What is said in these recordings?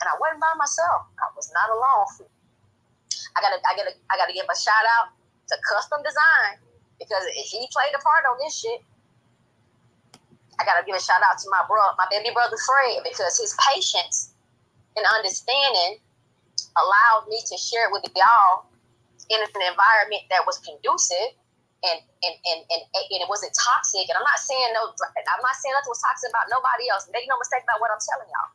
And I wasn't by myself. I was not alone. I gotta give a shout out to Custom Design because he played a part on this shit. I gotta give a shout out to my baby brother Fred, because his patience and understanding allowed me to share it with y'all in an environment that was conducive and it wasn't toxic. And I'm not saying nothing was toxic about nobody else. Make no mistake about what I'm telling y'all.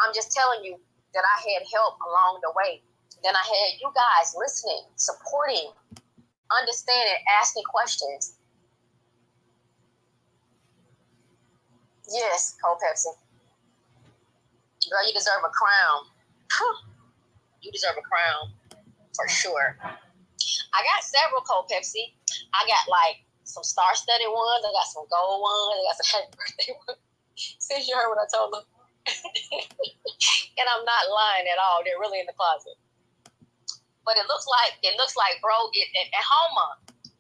I'm just telling you that I had help along the way. Then I had you guys listening, supporting, understanding, asking questions. Yes, Cold Pepsi. Girl, you deserve a crown. You deserve a crown, for sure. I got several Cold Pepsi. I got like some star-studded ones. I got some gold ones. I got some happy birthday ones. Since you heard what I told them. And I'm not lying at all. They're really in the closet. But it looks like bro, at home.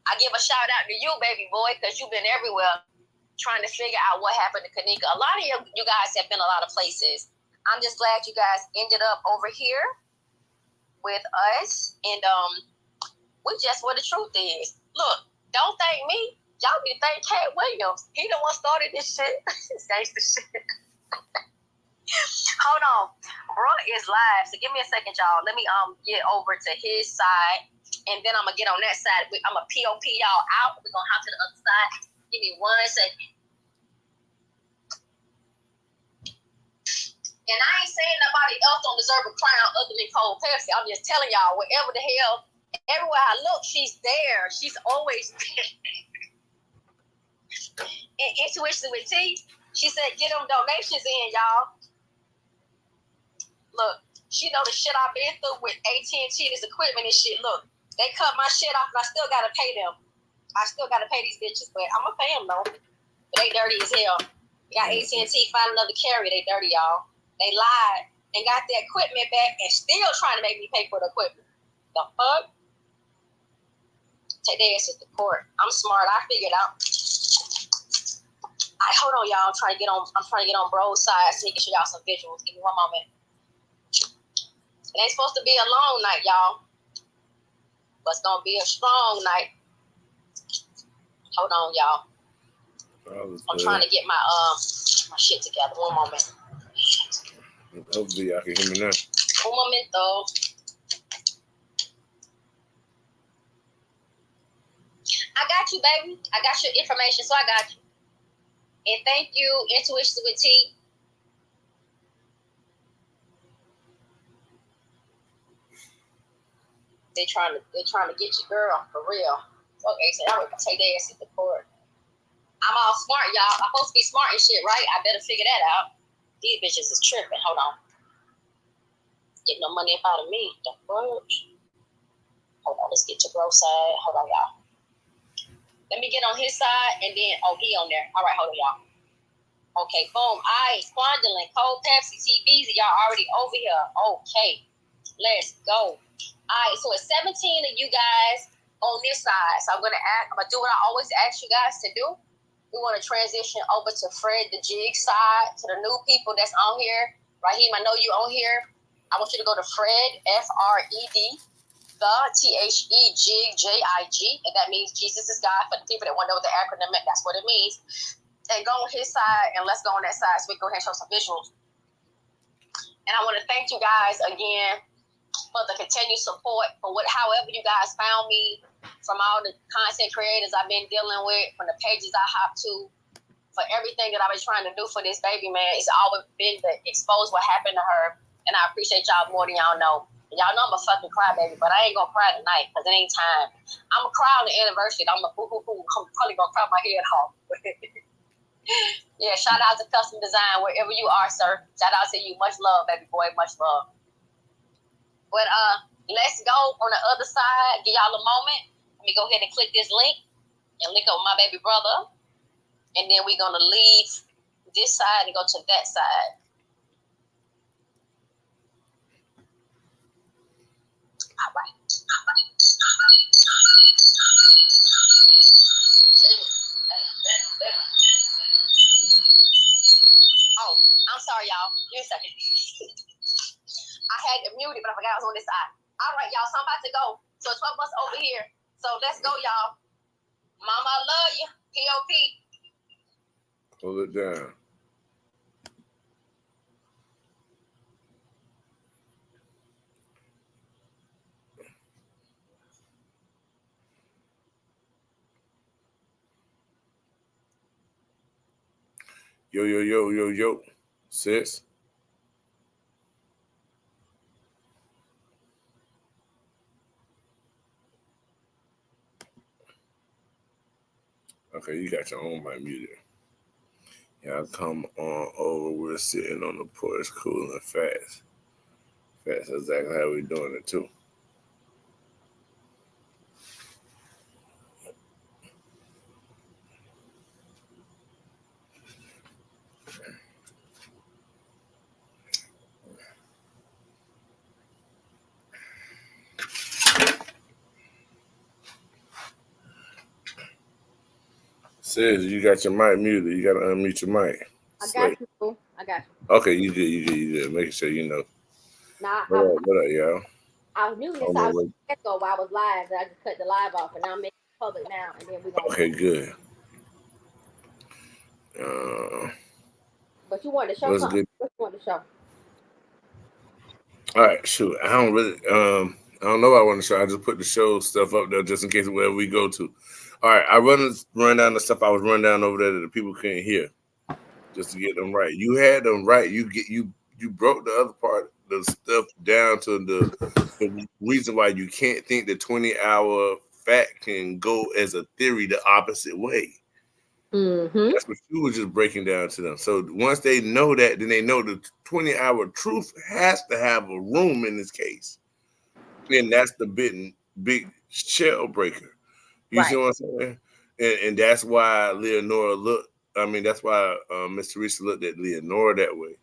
I give a shout out to you, baby boy, because you've been everywhere trying to figure out what happened to Kanika. A lot of you guys have been a lot of places. I'm just glad you guys ended up over here with us. And we just where the truth is. Look, don't thank me. Y'all need to thank Cat Williams. He the one started this shit. Gangsta shit. Hold on. Bro is live. So give me a second, y'all. Let me get over to his side. And then I'm going to get on that side. I'm going to POP y'all out. We're going to hop to the other side. Give me 1 second. And I ain't saying nobody else don't deserve a crown other than Cold Pepsi. I'm just telling y'all, wherever the hell, everywhere I look, she's there. She's always there. And Intuition with T, she said, get them donations in, y'all. Look, she know the shit I've been through with AT&T, this equipment and shit. Look, they cut my shit off and I still got to pay them. I still got to pay these bitches, but I'm going to pay them, though. But they dirty as hell. Got AT&T, find another carrier. They dirty, y'all. They lied and got the equipment back and still trying to make me pay for the equipment. The fuck? Take their asses to court. I'm smart. I figured out. Hold on, y'all. I'm trying to get on bro's side so he can show y'all some visuals. Give me 1 moment. It ain't supposed to be a long night, y'all. But it's gonna be a strong night. Hold on, y'all. I'm trying to get my shit together. 1 moment. Hopefully y'all can hear me now. 1 momento. I got you, baby. I got your information, so I got you. And thank you, Intuition with T. They trying to get you, girl, for real. Okay, so y'all gonna take their ass to the court. I'm all smart, y'all. I'm supposed to be smart and shit, right? I better figure that out. These bitches is tripping. Hold on. Get no money up out of me. The fuck? Hold on, let's get to bro side. Hold on, y'all. Let me get on his side and then, he on there. All right, hold on, y'all. Okay, boom. Ice, Quandolin, Cold Pepsi, TVZ, y'all already over here. Okay, let's go. All right, so it's 17 of you guys on this side. So I'm gonna do what I always ask you guys to do. We want to transition over to Fred the Jig side, to the new people that's on here. Raheem, I know you on here. I want you to go to Fred, F-R-E-D, the T-H-E, Jig, J-I-G, and that means Jesus is God. For the people that want to know what the acronym meant, that's what it means. And go on his side, and let's go on that side so we can go ahead and show some visuals. And I want to thank you guys again for the continued support, for however you guys found me, from all the content creators I've been dealing with, from the pages I hop to, for everything that I've been trying to do for this baby, man. It's always been to expose what happened to her, and I appreciate y'all more than y'all know. And y'all know I'm a fucking crybaby, but I ain't gonna cry tonight because it ain't time. I'm gonna cry on the anniversary. I'm a boo-hoo-hoo. I'm probably gonna cry my head off. Yeah, shout out to Custom Design wherever you are, sir. Shout out to you. Much love, baby boy. Much love. But let's go on the other side. Give y'all a moment. Let me go ahead and click this link and link up with my baby brother. And then we're going to leave this side and go to that side. All right. Oh, I'm sorry, y'all. Give me a second. had it muted, but I forgot I was on this side. All right, y'all. So I'm about to go. So 12 of us over here. So let's go, y'all. Mama, I love you. P.O.P. Hold it down. Yo, sis. Okay, you got your own mic muted. Y'all come on over. We're sitting on the porch, cool and fast. That's exactly how we're doing it too. Sis, you got your mic muted. You got to unmute your mic. I got you, boo. I got you. Okay, you good. Making sure you know. Nah, what up, y'all? I was muting this. I was while I was live, and I just cut the live off, and I'm making it public now, and then we're gonna. Okay, good. But you wanted to show something. What you wanted to show? All right, shoot. I don't really. I don't know what I want to show. I just put the show stuff up there just in case wherever we go to. All right, I run down the stuff I was running down over there that the people couldn't hear, just to get them right. You had them right. You broke the other part, the stuff down to the reason why you can't think the 20-hour fact can go as a theory the opposite way. Mm-hmm. That's what you were just breaking down to them. So once they know that, then they know the 20-hour truth has to have a room in this case. And that's the big shell breaker. You see what I'm saying? And that's why Leonora that's why Miss Teresa looked at Leonora that way.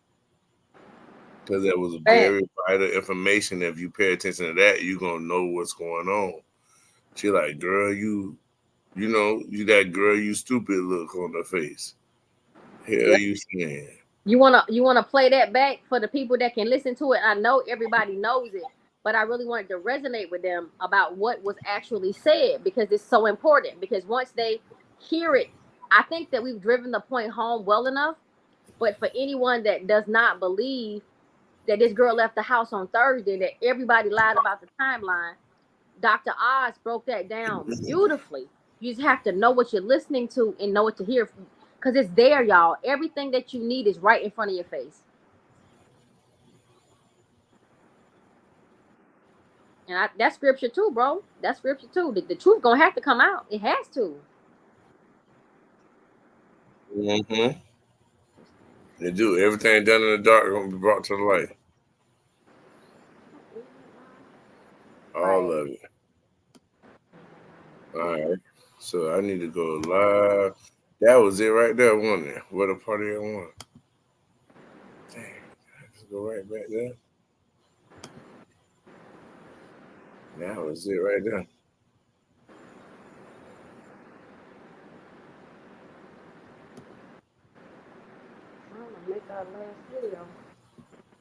Because that was very vital information. If you pay attention to that, you're going to know what's going on. She like, girl, you that girl, you stupid look on her face. Hell, you saying? You wanna play that back for the people that can listen to it? I know everybody knows it, but I really wanted to resonate with them about what was actually said because it's so important. Because once they hear it, I think that we've driven the point home well enough. But for anyone that does not believe that this girl left the house on Thursday, that everybody lied about the timeline, Dr. Oz broke that down beautifully. You just have to know what you're listening to and know what to hear, because it's there, y'all. Everything that you need is right in front of your face. And that's scripture too, bro. That's scripture too. The truth gonna have to come out. It has to. Mm-hmm. They do. Everything done in the dark gonna be brought to the light. All of it. All right. So I need to go live. That was it right there, wasn't it? What a party I want. Dang. I just go right back there. That was it right there. I'm gonna make our last video.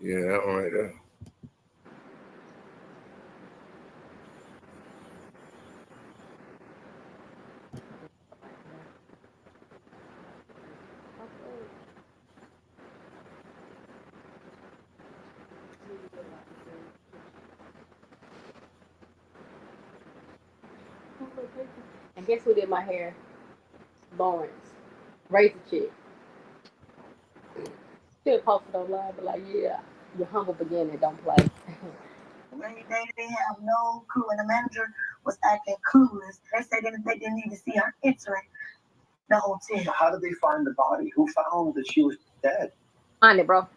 Yeah, that one right there. And guess who did my hair? Lawrence. Razor chick. Still posted online, but like, yeah, your humble beginning, don't play. They didn't have no clue, and the manager was acting clueless. They said they didn't even see her entering the hotel. So how did they find the body? Who found that she was dead? Find it, bro.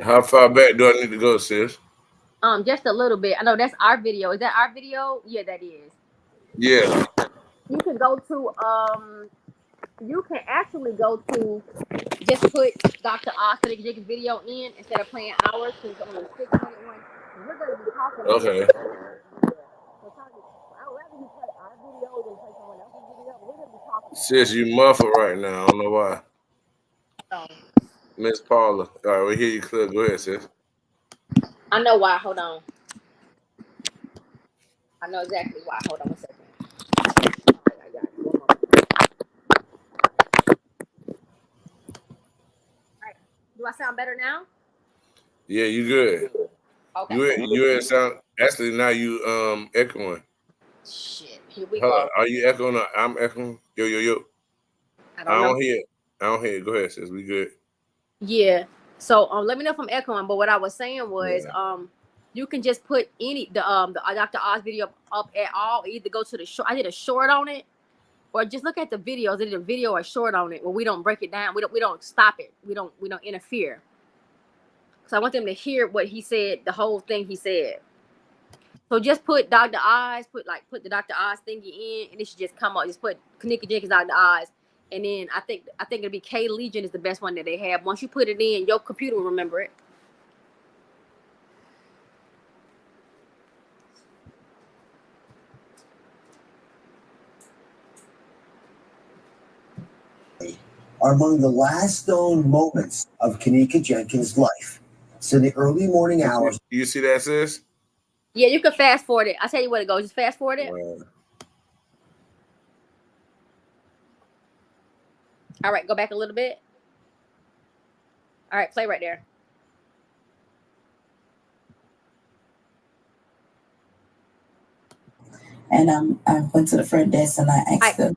How far back do I need to go, sis? Just a little bit. I know that's our video. Is that our video? Yeah, that is. Yeah. You can go to you can actually go to just put Dr. Oz so they can get his video in instead of playing ours because it's only a 6-minute one. We're gonna be talking about Okay. it. So I'd rather you play our videos than play someone else's video, but we're gonna be talking. Sis, you muffled right now. I don't know why. Miss Paula. All right, we hear you clear. Go ahead, sis. I know why. Hold on. I know exactly why. Hold on 1 second. All right, I got it. 1 moment. All right. Do I sound better now? Yeah, you good. Okay. You sound actually now you echoing. Shit. Here we Hold on. go. Are you echoing? Or I'm echoing. Yo. I I don't know. don't hear it. I don't hear it. Go ahead, sis. We good. Yeah. So let me know if I'm echoing. But what I was saying was Yeah. you can just put the Dr. Oz video up at all. Either go to the short. I did a short on it, or just look at the videos. I did a video or short on it where we don't break it down. We don't stop it. We don't interfere. So I want them to hear what he said, the whole thing he said. So just put Dr. Oz, put the Dr. Oz thingy in, and it should just come up. Just put Kanika Jenkins, Dr. Oz, and then I think it'll be K Legion is the best one that they have. Once you put it in, your computer will remember it. Are among the last known moments of Kanika Jenkins' life. So in the early morning hours. You see that, sis? Yeah, you can fast forward it. I'll tell you what it goes. Just fast forward it. Wow. All right, go back a little bit. All right, play right there. And I went to the front desk and I asked the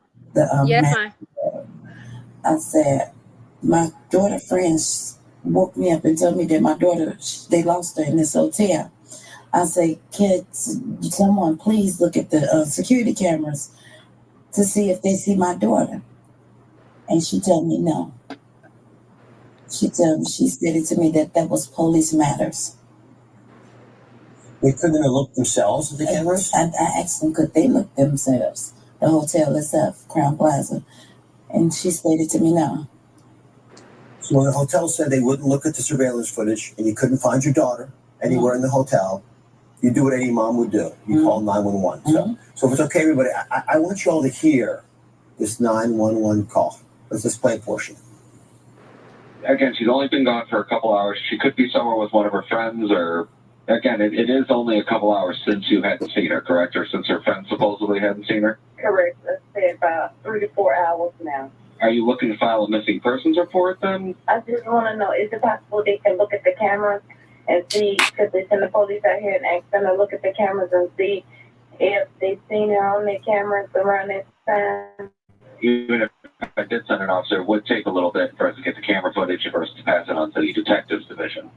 yeah, that's man, fine. I said, my daughter friends woke me up and told me that my daughter, they lost her in this hotel. I said, kids, someone please look at the security cameras to see if they see my daughter. And she told me no. She said it to me that was police matters. They couldn't have looked themselves at the cameras? I asked them, could they look themselves? The hotel itself, Crown Plaza. And she stated to me no. So when the hotel said they wouldn't look at the surveillance footage and you couldn't find your daughter anywhere in the hotel, you do what any mom would do. You call 911. So if it's okay, everybody, I want you all to hear this 911 call. Let's just play a portion. Again, she's only been gone for a couple hours. She could be somewhere with one of her friends, or again, it is only a couple hours since you hadn't seen her, correct? Or since her friend supposedly hadn't seen her? Correct. Let's say about 3 to 4 hours now. Are you looking to file a missing persons report then? I just want to know, is it possible they can look at the cameras and see, because they send the police out here and ask them to look at the cameras and see if they've seen her on their cameras around that time? Even if I did send an officer, it would take a little bit for us to get the camera footage and for us to pass it on to the detectives division.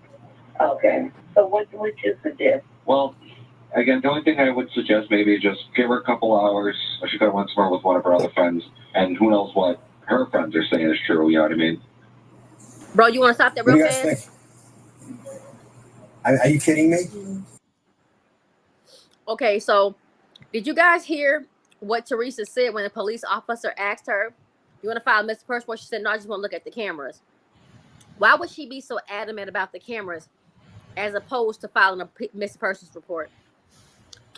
Okay. So what would you suggest? Well, again, the only thing I would suggest maybe just give her a couple hours. She could have went somewhere with one of her other friends, and who knows what her friends are saying is true, you know what I mean? Bro, you want to stop that real fast? Think? Are you kidding me? Okay, so did you guys hear what Teresa said when the police officer asked her, you want to file a missing person report? She said, no, I just want to look at the cameras. Why would she be so adamant about the cameras as opposed to filing a missing persons report?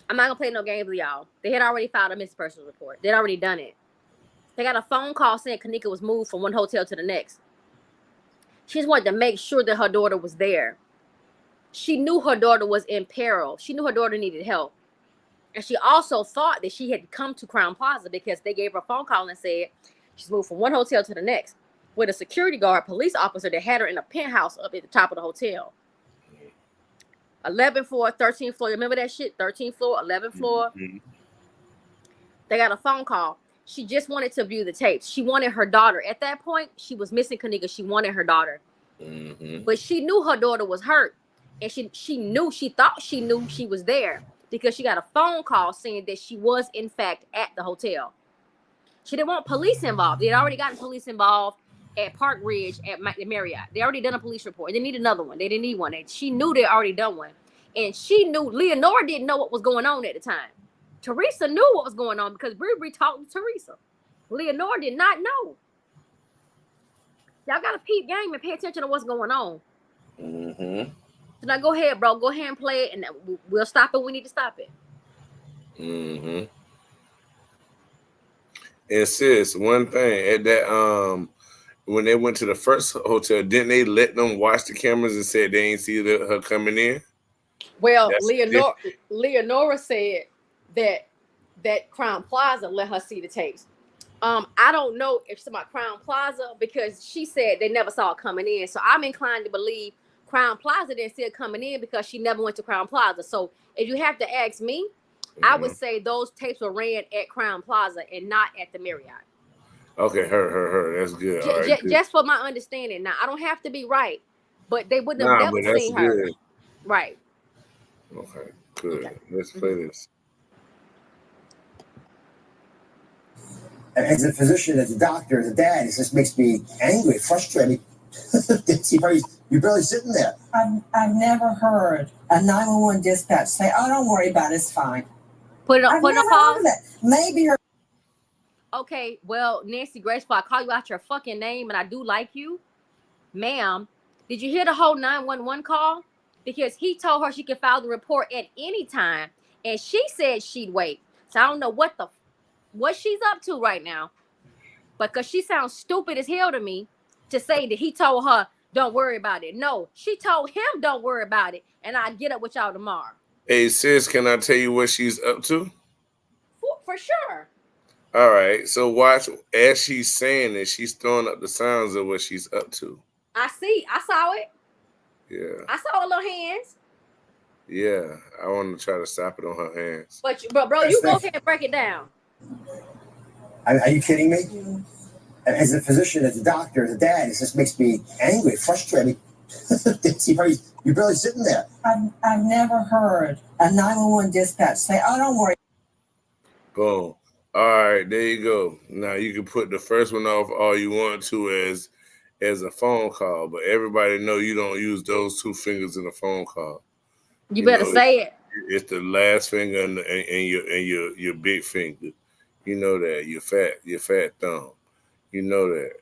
I'm not going to play no games with y'all. They had already filed a missing persons report. They'd already done it. They got a phone call saying Kanika was moved from one hotel to the next. She just wanted to make sure that her daughter was there. She knew her daughter was in peril. She knew her daughter needed help. And she also thought that she had come to Crown Plaza because they gave her a phone call and said she's moved from one hotel to the next with a security guard, police officer that had her in a penthouse up at the top of the hotel. 11th floor, 13th floor. Remember that shit? 13th floor, 11th floor. They got a phone call. She just wanted to view the tapes. She wanted her daughter. At that point, she was missing Kanika. She wanted her daughter. But she knew her daughter was hurt. And she thought she knew she was there because she got a phone call saying that she was, in fact, at the hotel. She didn't want police involved. They had already gotten police involved at Park Ridge at the Marriott. They already done a police report. They didn't need another one. They didn't need one. She knew they already done one. And she knew Leonora didn't know what was going on at the time. Teresa knew what was going on because Bree talked to Teresa. Leonora did not know. Y'all got to peep game and pay attention to what's going on. So now go ahead, bro. Go ahead and play it, and we'll stop it when we need to stop it. And sis, one thing at that when they went to the first hotel, didn't they let them watch the cameras and said they ain't see her coming in? Well, That's Leonora said that Crown Plaza let her see the tapes. I don't know if it's about Crown Plaza because she said they never saw it coming in. So I'm inclined to believe Crown Plaza didn't see it coming in because she never went to Crown Plaza. So if you have to ask me, I would say those tapes were ran at Crown Plaza and not at the Marriott. Okay, her. That's good. All right, good. Just for my understanding. Now, I don't have to be right, but they wouldn't have never seen her. Good. Right. Okay, good. Okay. Let's play this. As a physician, as a doctor, as a dad, it just makes me angry, frustrated. You're barely sitting there. I've never heard a 911 dispatch say, "Oh, don't worry about it, it's fine." Put it on. Put it on pause. That. Maybe her. Okay, well, Nancy Grace, I call you out your fucking name, and I do like you, ma'am. Did you hear the whole 911 call? Because he told her she could file the report at any time, and she said she'd wait. So I don't know what she's up to right now, because she sounds stupid as hell to me to say that he told her don't worry about it. No, she told him don't worry about it, and I'll get up with y'all tomorrow. Hey sis, can I tell you what she's up to? For sure. All right, so watch as she's saying it, she's throwing up the sounds of what she's up to. I saw it. Yeah. I saw her little hands. Yeah, I want to try to stop it on her hands. But bro, you go ahead and break it down. Are you kidding me? As a physician, as a doctor, as a dad, it just makes me angry, frustrated. You're barely sitting there. I've never heard a 911 dispatch say, "Oh, don't worry." Boom. All right, there you go. Now you can put the first one off all you want to as a phone call, but everybody know you don't use those two fingers in a phone call. You better say it. It's the last finger and your big finger. You know that your fat thumb. You know that.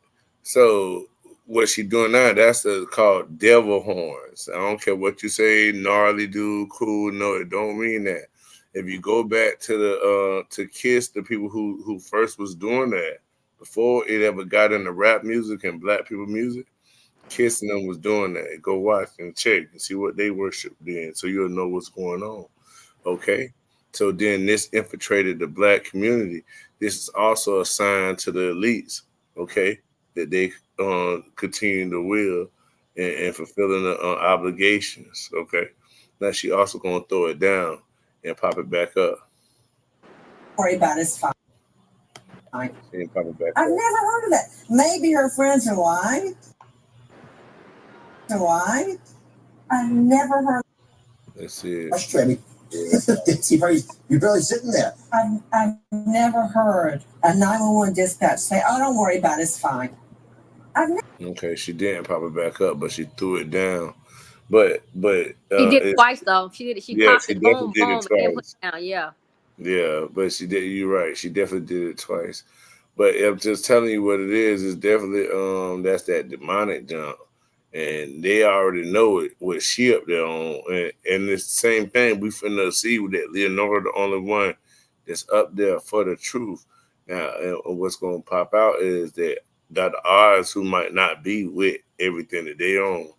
So what she doing now? That's called devil horns. I don't care what you say, gnarly dude, cool. No, it don't mean that. If you go back to the to Kiss, the people who first was doing that before it ever got into rap music and black people music, Kiss and them was doing that. Go watch and check and see what they worship then, so you'll know what's going on. Okay, so then this infiltrated the black community. This is also a sign to the elites. Okay, that they continue to will and fulfilling the obligations. Okay, now she also gonna throw it down and pop it back up. Worry about it's fine. And pop it back I've up. never heard of that. Maybe her friends are lying. Why? I've never heard. Let's see. Frustrated. You're barely sitting there. I've never heard a 911 dispatch say, "Oh, don't worry about it, it's fine." Okay, she didn't pop it back up, but she threw it down. But she did it twice though. She did it. She popped it, boom, boom, and then put it down. Yeah. Yeah, but she did. You're right. She definitely did it twice. But I'm just telling you what it is. It's definitely that's that demonic jump, and they already know it. What she up there on, and it's the same thing. We finna see that Leonora the only one that's up there for the truth. Now, and what's gonna pop out is that Dr. Oz, who might not be with everything that they own.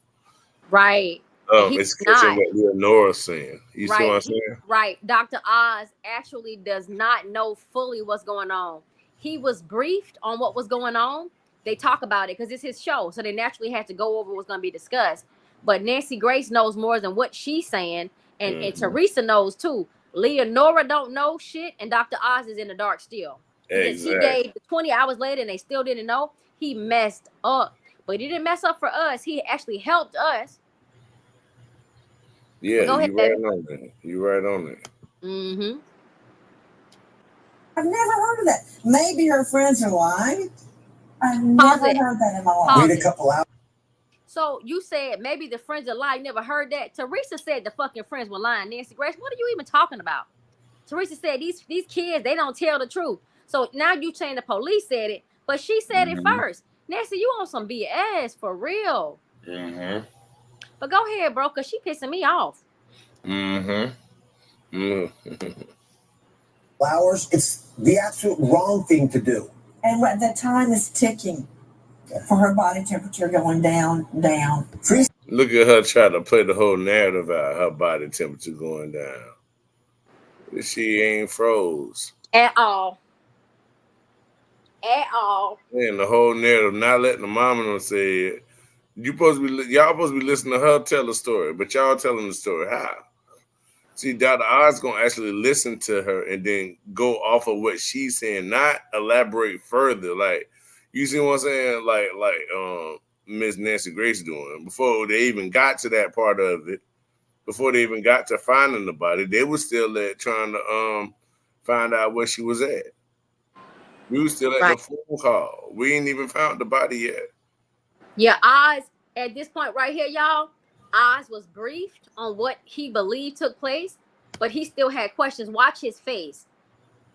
Right. It's catching what Leonora's saying. You see what I'm saying? Right. Dr. Oz actually does not know fully what's going on. He was briefed on what was going on. They talk about it because it's his show. So they naturally had to go over what's going to be discussed. But Nancy Grace knows more than what she's saying. And Teresa knows too. Leonora don't know shit. And Dr. Oz is in the dark still. Because he gave 20 hours later and they still didn't know. He messed up. But he didn't mess up for us. He actually helped us. Yeah, you're right on that. You're right on that. Mm-hmm. I've never heard of that. Maybe her friends are lying. I've never heard that in my life. Wait a couple hours. So you said maybe the friends are lying. Never heard that. Teresa said the fucking friends were lying. Nancy Grace, what are you even talking about? Teresa said these kids, they don't tell the truth. So now you saying the police said it, but she said it first. Nancy, you on some BS for real. Mm-hmm. But go ahead, bro, because she pissing me off. Flowers, it's the absolute wrong thing to do. And the time is ticking. for her body temperature going down. Look at her try to play the whole narrative out. Her body temperature going down. She ain't froze At all. At all. and the whole narrative, not letting the mama know say it. Y'all supposed to be listening to her tell the story, but y'all telling the story how? See, Dr. Oz gonna actually listen to her and then go off of what she's saying, not elaborate further. Like, you see what I'm saying? Like Miss Nancy Grace doing before they even got to that part of it. Before they even got to finding the body, they were still trying to find out where she was at. We were still at the phone call. We ain't even found the body yet. Yeah, Oz, at this point right here, y'all, Oz was briefed on what he believed took place, but he still had questions. Watch his face.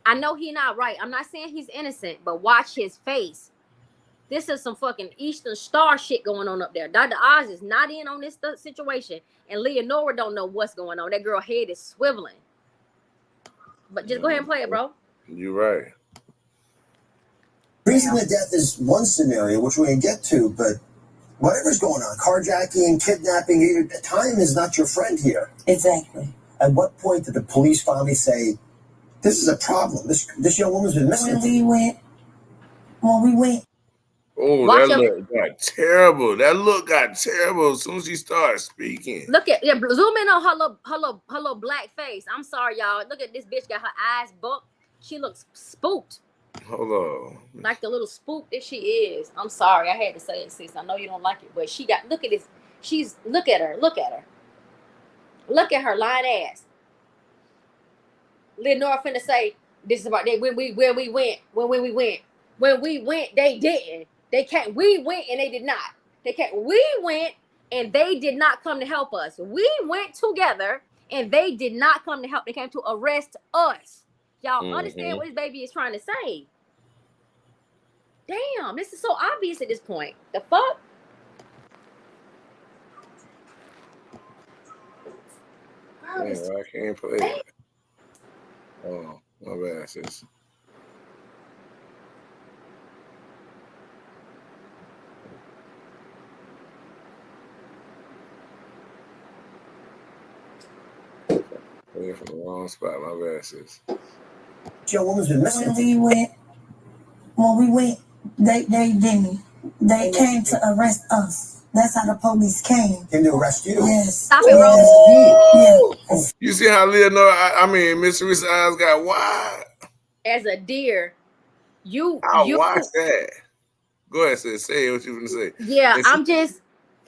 I know he's not right. I'm not saying he's innocent, but watch his face. This is some fucking Eastern Star shit going on up there. Dr. Oz is not in on this situation, and Leonora don't know what's going on. That girl head is swiveling. But just go ahead and play it, bro. You're right. Reason to death is one scenario, which we can get to, but whatever's going on, carjacking, kidnapping, time is not your friend here. Exactly. At what point did the police finally say, this is a problem? This young woman's been missing. When we went. Oh, that look got terrible. That look got terrible as soon as she started speaking. Look at zoom in on her little black face. I'm sorry, y'all. Look at this bitch got her eyes bucked. She looks spooked. Hold on. Like the little spook that she is. I'm sorry, I had to say it, sis. I know you don't like it, but she got. Look at this. Look at her. Look at her lying ass. Leonora finna say this is about that when we went, they didn't. They can't. We went and they did not. They can't. We went and they did not come to help us. We went together and they did not come to help. They came to arrest us. Y'all understand what this baby is trying to say? Damn, this is so obvious at this point. The fuck? Oh, I can't play it. Oh, my bad, sis. Playing from the wrong spot, my bad, sis. Your woman's been missing. When we went, they didn't. They came to arrest us. That's how the police came. Came to arrest you? Yes. Stop it, Rose. Yeah. You see how Leonora, Miss Teresa's eyes got wide? As a deer, you watch that. Go ahead, sis. Say what you want to say. Yeah, I'm just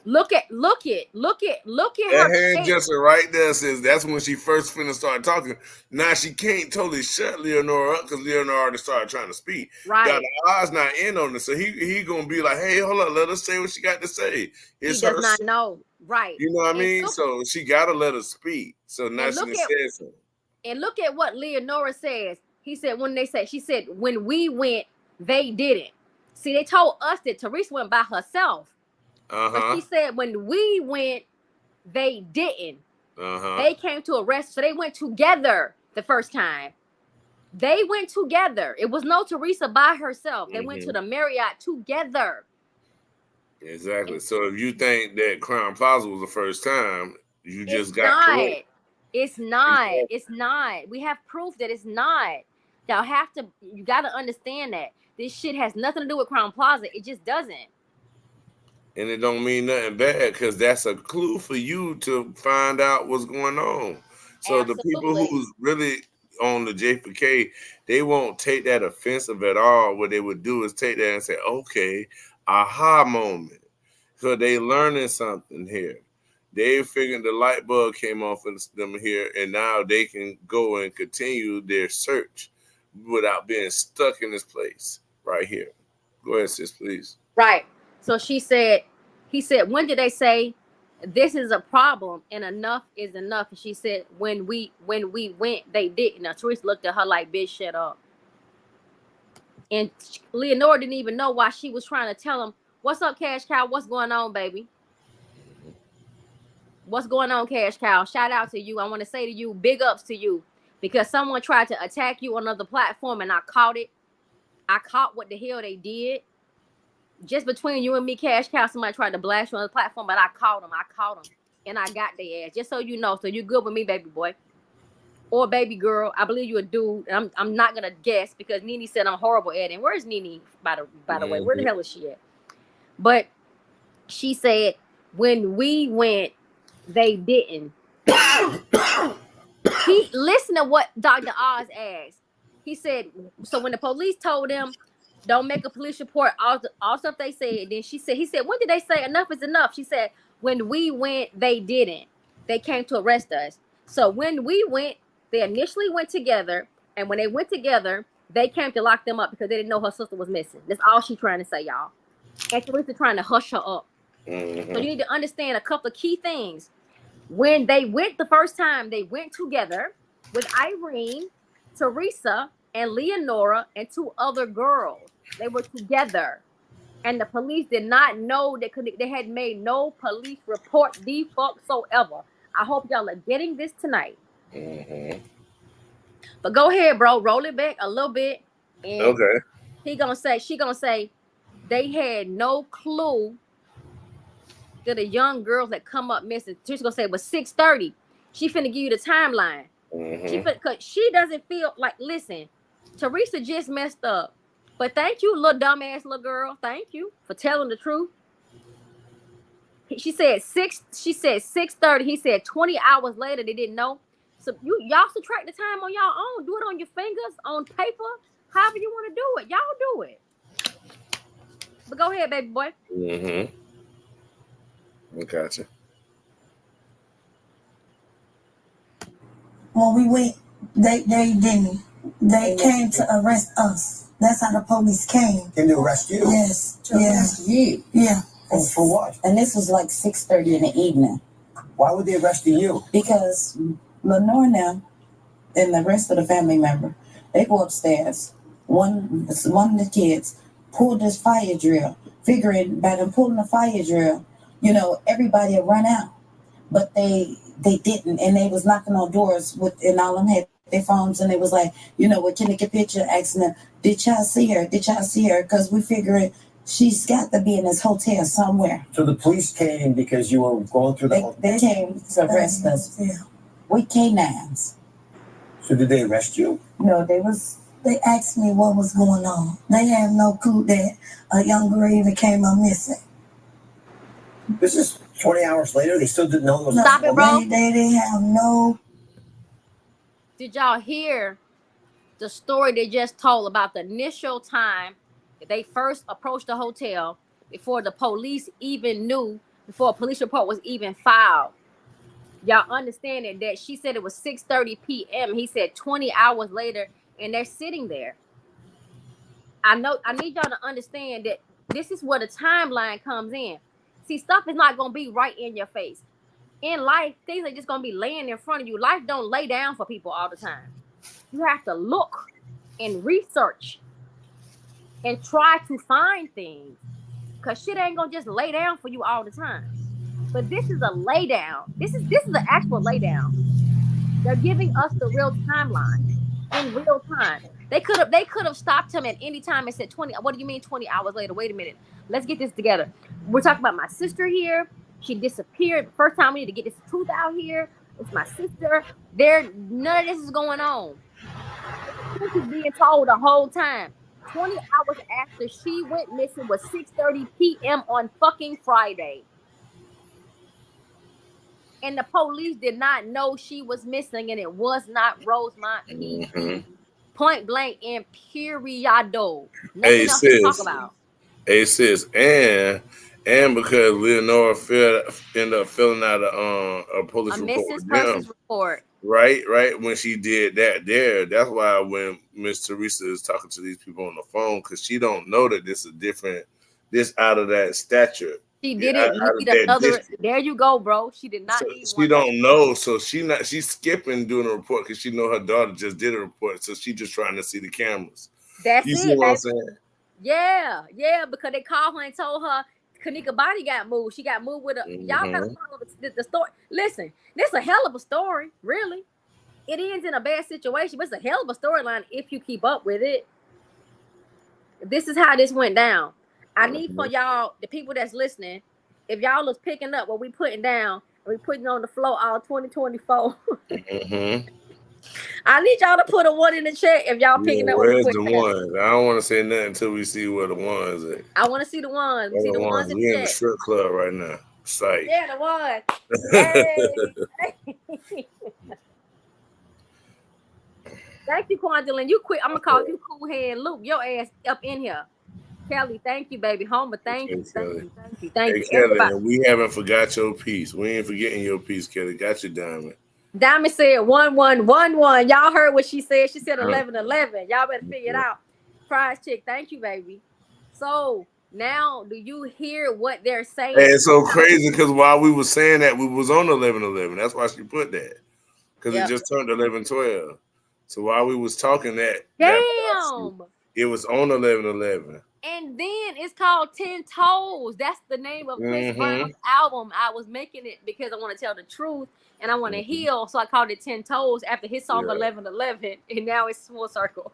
look at her That hand face. gesture right there says that's when she first finna start talking. Now she can't totally shut Leonora up because Leonora already started trying to speak. Right. Dr. Oz not in on this, so he gonna be like, hey, hold on, let her say what she got to say. He does not know. Right. You know what I mean? So she gotta let her speak. So now she can say something. And look at what Leonora says. She said when we went, they didn't. See, they told us that Teresa went by herself. But she said when we went, they didn't. They came to arrest, so they went together the first time. They went together. It was no Teresa by herself. They went to the Marriott together. Exactly. So if you think that Crown Plaza was the first time, you just got correct. It's not. It's not. We have proof that it's not. You got to understand that. This shit has nothing to do with Crown Plaza. It just doesn't. And it don't mean nothing bad because that's a clue for you to find out what's going on. So the people who's really on the J4K, they won't take that offensive at all. What they would do is take that and say, okay, aha moment. So they learning something here. They figuring the light bulb came off of them here, and now they can go and continue their search without being stuck in this place right here. Go ahead, sis, please. Right. So he said, when did they say this is a problem and enough is enough? And she said, when we went, they didn't. Now Teresa looked at her like, bitch, shut up. And Leonora didn't even know why she was trying to tell him, what's up, Cash Cow? What's going on, baby? What's going on, Cash Cow? Shout out to you. I want to say to you, big ups to you, because someone tried to attack you on another platform and I caught it. I caught what the hell they did. just between you and me, Cash Cow, somebody tried to blast you on the platform, but I caught them, and I got their ass. Just so you know, so you good with me, baby boy. Or baby girl. I believe you a dude. And I'm not gonna guess because Nene said I'm horrible at it. Where's Nene, by the way? Where the hell is she at? But she said when we went, they didn't. He listen to what Dr. Oz asked. He said, so when the police told them, don't make a police report, all stuff they said, then he said, when did they say enough is enough? She said, when we went, they didn't. They came to arrest us. So when we went, they initially went together, and when they went together, they came to lock them up because they didn't know her sister was missing. That's all she's trying to say, y'all. And Teresa trying to hush her up. So you need to understand a couple of key things. When they went the first time, they went together with Irene, Teresa, and Leonora, and 2 other girls. They were together. And the police did not know they had made no police report the whatsoever. I hope y'all are getting this tonight. But go ahead, bro. Roll it back a little bit. And okay. she gonna say they had no clue that the young girls that come up missing. She's gonna say it was 6:30. She finna give you the timeline. Cause she doesn't feel like, listen, Teresa just messed up. But thank you, little dumbass little girl. Thank you for telling the truth. She said 6:30. He said 20 hours later they didn't know. So y'all subtract the time on y'all own. Do it on your fingers, on paper, however you want to do it. Y'all do it. But go ahead, baby boy. I gotcha. When we went, they didn't. They came to arrest us. That's how the police came. Came to arrest you? Yes. To arrest you? Yeah. For what? And this was like 6:30 in the evening. Why would they arrest you? Because Lenore now and the rest of the family member, they go upstairs. One of the kids pulled this fire drill, figuring by them pulling the fire drill, everybody would run out. But they didn't, and they was knocking on doors and all of them had their phones, and they was like, what can they get a picture, asking them, did y'all see her? Because we figuring she's got to be in this hotel somewhere. So the police came because you were going through the hotel? They came to arrest us. Yeah. With K9s. So did they arrest you? No, they asked me what was going on. They had no clue that a young girl even came up missing. This is 20 hours later. They still didn't know. Stop it, bro. They have no. Did y'all hear the story they just told about the initial time that they first approached the hotel before the police even knew, before a police report was even filed? Y'all understanding that she said it was 6:30 p.m. He said 20 hours later, and they're sitting there. I need y'all to understand that this is where the timeline comes in. See, stuff is not gonna be right in your face. In life, things are just gonna be laying in front of you. Life don't lay down for people all the time. You have to look and research and try to find things, because shit ain't gonna just lay down for you all the time. But this is a lay down. This is an actual lay down. They're giving us the real timeline in real time. They could have stopped him at any time and said 20. What do you mean 20 hours later? Wait a minute. Let's get this together. We're talking about my sister here. She disappeared. First time we need to get this truth out here. It's my sister. None of this is going on. This is being told the whole time. 20 hours after she went missing was 6:30 p.m. on fucking Friday. And the police did not know she was missing, and it was not Rosemont PD. Point blank and periodo. Nothing else to talk about. Hey sis, and because Leonora ended up filling out a police report. Missing persons report. Right. When she did that that's why when Miss Teresa is talking to these people on the phone, because she don't know that this out of that stature. She didn't need another. There you go, bro. She did not need one. She don't know, so she's skipping doing a report because she know her daughter just did a report, so she just trying to see the cameras. That's you it. See what I'm saying? Yeah, because they called her and told her Kanika body got moved. She got moved with a. Y'all gotta follow the story. Listen, this is a hell of a story, really. It ends in a bad situation, but it's a hell of a storyline if you keep up with it. This is how this went down. I need for y'all, the people that's listening, if y'all was picking up what we putting down, we putting on the floor all 2024. Mm-hmm. I need y'all to put a 1 in the chat if y'all picking up what we Where's putting the down. ones? I don't want to say nothing until we see where the ones at. I want to see the ones. We see the ones in We the in the chat. strip club right now. Psych. Yeah, the ones. Hey. Thank you, Quandelin. You quit. I'm gonna call you Cool Head Luke. Your ass up in here. Kelly, thank you, baby. Homer, thank you. Kelly. Thank Hey, you. Kelly, Everybody. and we haven't forgot your piece. We ain't forgetting your piece, Kelly. Got your diamond. Diamond said 1111. Y'all heard what she said. She said 1111. Y'all better figure it out. Prize chick, thank you, baby. So now, do you hear what they're saying? And it's so crazy because while we were saying that, we was on 1111. That's why she put that, because it just turned 1112. So while we was talking that, it was on 1111. And then it's called 10 Toes. That's the name of Chris Brown's album. I was making it because I want to tell the truth and I want to heal. So I called it 10 Toes after his song 1111. And now it's full circle.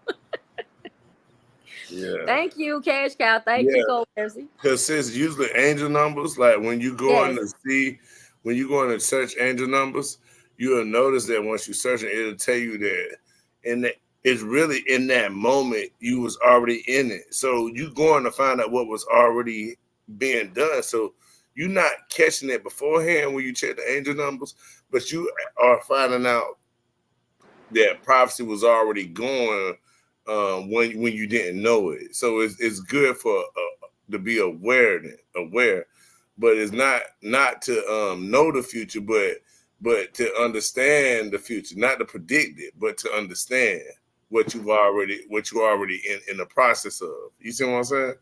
Thank you, Cash Cow. Thank you, Cole Mercy. Because since usually angel numbers, like when you go in to see, when you go in to search angel numbers, you'll notice that once you search it, it'll tell you that, and that it's really in that moment you was already in it. So you going to find out what was already being done. So you're not catching it beforehand when you check the angel numbers, but you are finding out that prophecy was already going when you didn't know it. So it's good for to be aware, but it's not to know the future, but to understand the future, not to predict it, but to understand what you're already in the process of. You see what I'm saying?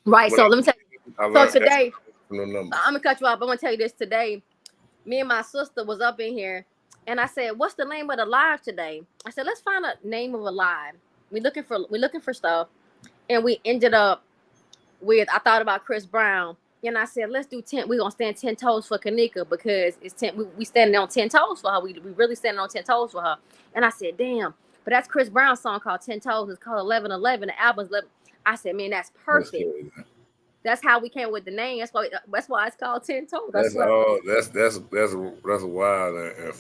Right. So let me tell you. So today, I'm gonna cut you off. I'm gonna tell you this today. Me and my sister was up in here, and I said, "What's the name of the live today?" I said, "Let's find a name of a live." We're looking for stuff, and we ended up with. I thought about Chris Brown, and I said, "Let's do 10. We're gonna stand 10 toes for Kanika because it's 10. We standing on 10 toes for her. We really standing on 10 toes for her." And I said, "Damn." But that's Chris Brown's song called 10 Toes. It's called 1111. The album's 11. I said, man, that's perfect. That's how we came with the name. That's why it's called 10 Toes. That's wild and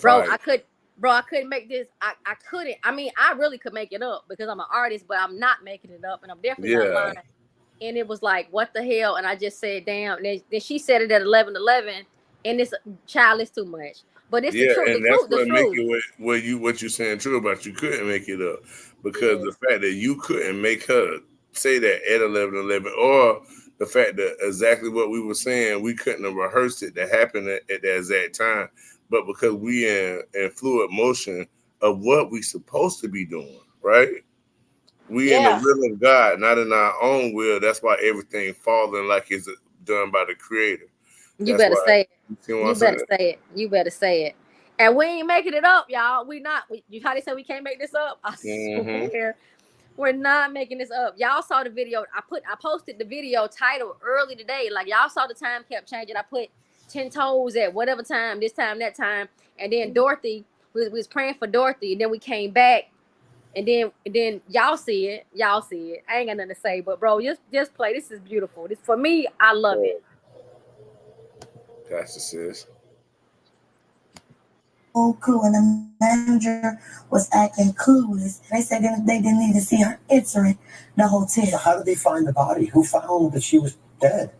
Bro, I couldn't make this. I couldn't. I mean, I really could make it up because I'm an artist, but I'm not making it up, and I'm definitely not lying. And it was like, what the hell? And I just said, damn. And then she said it at 11:11, and this child is too much. But it's the truth. And that's what make it what you're saying true about. You couldn't make it up because the fact that you couldn't make her say that at 11:11, or the fact that exactly what we were saying, we couldn't have rehearsed it to happen at that exact time. But because we in fluid motion of what we supposed to be doing, right? We in the will of God, not in our own will. That's why everything falling like it's done by the Creator. You better say it. You better say it. And we ain't making it up, y'all. We not. You how they say we can't make this up? I swear. We're not making this up. Y'all saw the video. I posted the video title early today. Like y'all saw the time kept changing. I put 10 toes at whatever time, this time, that time. And then Dorothy, we was praying for Dorothy. And then we came back. And then y'all see it. Y'all see it. I ain't got nothing to say. But bro, just play. This is beautiful. This for me, I love it. Pastor says. Cool, and the manager was acting clueless. They said they didn't need to see her entering the hotel. So how did they find the body? Who found that she was dead?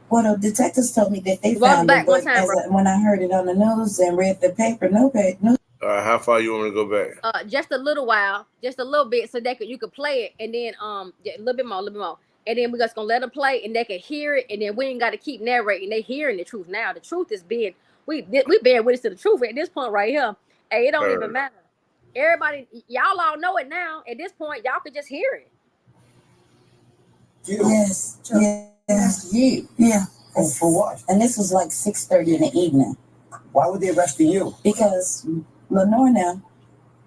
Well, the detectives told me that they found it, but when I heard it on the news and read the paper, no. How far you want me to go back? Just a little while, just a little bit, so you could play it, and then a little bit more, and then we're just gonna let them play, and they can hear it, and then we ain't got to keep narrating. They hearing the truth now. The truth is being we bear witness to the truth at this point right here. Hey, it don't even matter. Everybody, y'all all know it now. At this point, y'all can just hear it. Yes. Yeah. For what? And this was like 6:30 in the evening. Why would they arrest you? Because Lenore now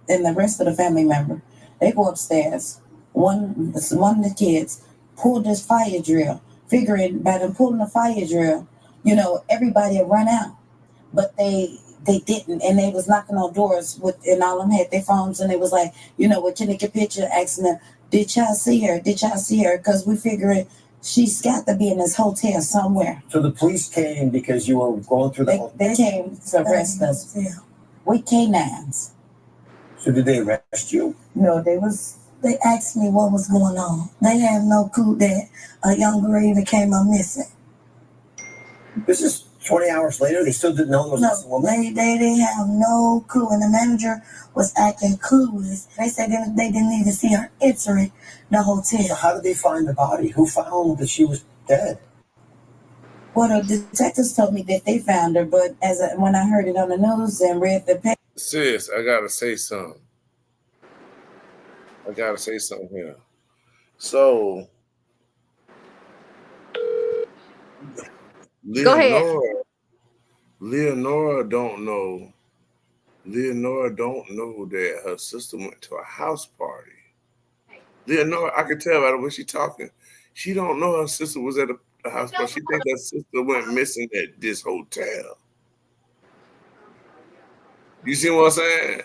and the rest of the family member, they go upstairs. One of the kids pulled this fire drill, figuring by them pulling the fire drill, everybody had run out. But they didn't, and they was knocking on doors and all of them had their phones, and they was like, with Tanika picture asking them, did y'all see her? Because we figuring She's got to be in this hotel somewhere. So the police came because you were going through the They came to arrest us with canines. So did they arrest you? No, they asked me what was going on. They had no clue that a young girl even came up missing. This is 20 hours later. They still didn't know it was No, this woman. they have no clue, and the manager was acting clueless. They said they didn't need to see her entering the hotel. So how did they find the body? Who found that she was dead? Well, the detectives told me that they found her, but when I heard it on the news and read the paper. Sis, I gotta say something. Here. So, Go ahead. Leonora don't know that her sister went to a house party. Leonora, I can tell by the way she's talking. She don't know her sister was at a house party. She think her sister went missing at this hotel. You see what I'm saying?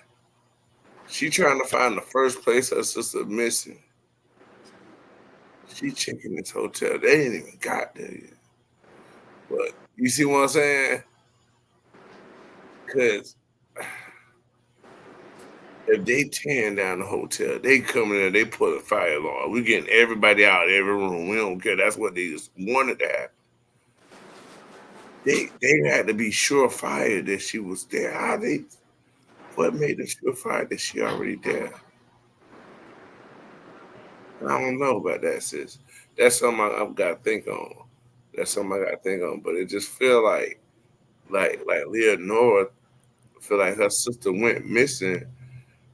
She trying to find the first place her sister missing. She checking this hotel. They ain't even got there yet. But you see what I'm saying? Because if they tearing down the hotel, they coming in, they put a fire alarm. We getting everybody out of every room. We don't care. That's what they just wanted to happen. They had to be surefire that she was there. What made them surefire that she already there? I don't know about that, sis. That's something I've got to think on. But it just feel like Leonora feel like her sister went missing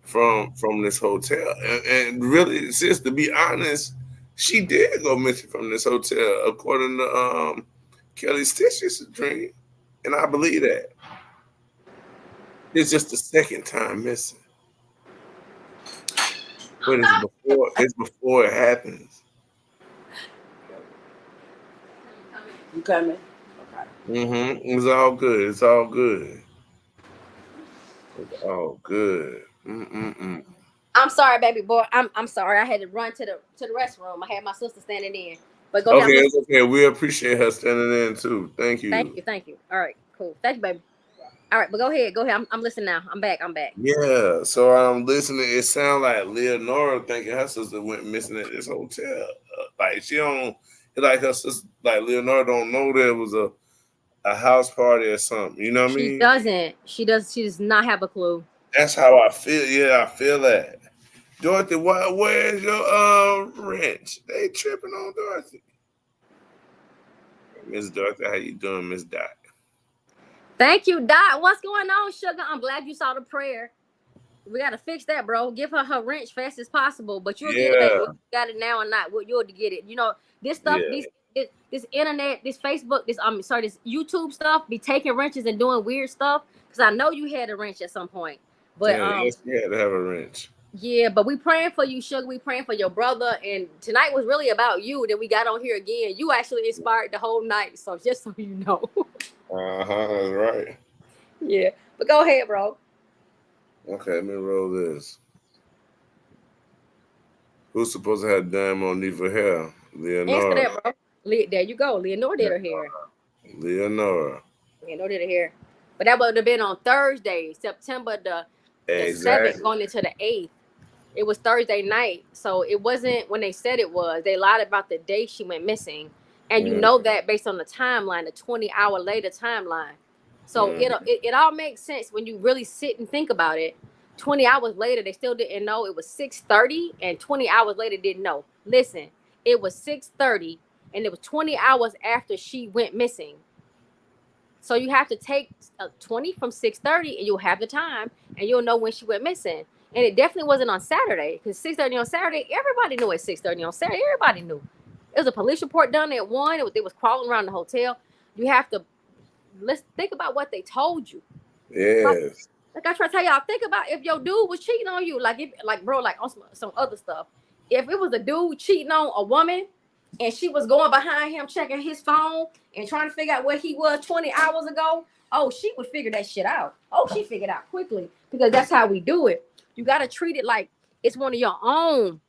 from this hotel, and really, sis, to be honest, she did go missing from this hotel, according to Kelly Stitch's dream, and I believe that. It's just the second time missing, but it's before it happens. You coming? Mm-hmm. It's all good. It's all good. It's all good. Mm-mm-mm. I'm sorry, baby boy. I'm sorry. I had to run to the restroom. I had my sister standing in. But go ahead. Okay, it's okay. We appreciate her standing in too. Thank you. Thank you. All right, cool. Thank you, baby. All right, but go ahead. I'm listening now. I'm back. Yeah, so I'm listening. It sounds like Leonora thinking her sister went missing at this hotel. Like she don't, like her sister, like Leonora don't know there was a house party or something. You know what I mean? She doesn't. She does not have a clue. That's how I feel. Yeah, I feel that. Dorothy, where's your wrench? They tripping on Dorothy. Miss Dorothy, how you doing, Miss Dot? Thank you, Dot. What's going on, sugar? I'm glad you saw the prayer. We gotta fix that, bro. Give her wrench fast as possible. But you'll get it, baby. You got it now or not. You'll get it. You know, this stuff, this internet, this Facebook, this YouTube stuff be taking wrenches and doing weird stuff. Because I know you had a wrench at some point. But yes, you had to have a wrench. Yeah, but we praying for you, sugar. We praying for your brother. And tonight was really about you. That we got on here again. You actually inspired the whole night. So just so you know. That's right. Yeah. But go ahead, bro. Okay, let me roll this. Who's supposed to have dime on knee for hair? Leonora. Answer that, bro. There you go. Leonora did her hair. Leonora did her hair. But that would have been on Thursday, September the 7th, going into the 8th. It was Thursday night. So it wasn't when they said it was. They lied about the day she went missing. And you know that based on the timeline, the 20-hour later timeline. So it all makes sense when you really sit and think about it. 20 hours later, they still didn't know. It was 6:30, and 20 hours later didn't know. Listen, it was 6:30, and it was 20 hours after she went missing. So you have to take 20 from 6:30, and you'll have the time, and you'll know when she went missing. And it definitely wasn't on Saturday, because 6:30 on Saturday, everybody knew at 6:30 on Saturday. Everybody knew. It was a police report done at 1. They was crawling around the hotel. You have to let's think about what they told you. Yes. Like I try to tell y'all, think about if your dude was cheating on you, like on some other stuff. If it was a dude cheating on a woman and she was going behind him checking his phone and trying to figure out where he was 20 hours ago, oh, she would figure that shit out. Oh, she figured out quickly, because that's how we do it. You got to treat it like it's one of your own.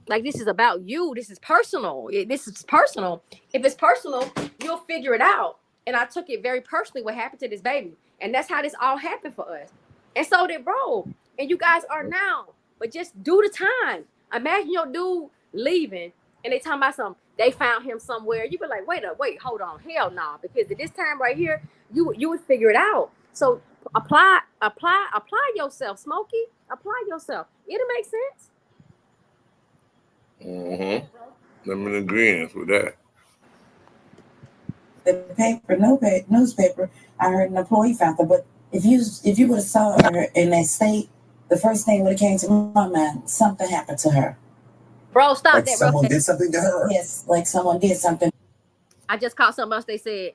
Like, this is about you. This is personal. This is personal. If it's personal, you'll figure it out. And I took it very personally what happened to this baby. And that's how this all happened for us. And so did bro. And you guys are now. But just do the time. Imagine your dude leaving and they talking about something. They found him somewhere. You be like, wait, hold on. Hell no. Nah. Because at this time right here, you would figure it out. So apply yourself, Smokey. Apply yourself. It'll make sense. I'm in agreement with that. The paper, newspaper, I heard an employee found her. But if you would have saw her in that state, the first thing would have came to my mind, something happened to her. Bro, stop like that. Someone did something to her. Yes, like someone did something. I just caught something else they said.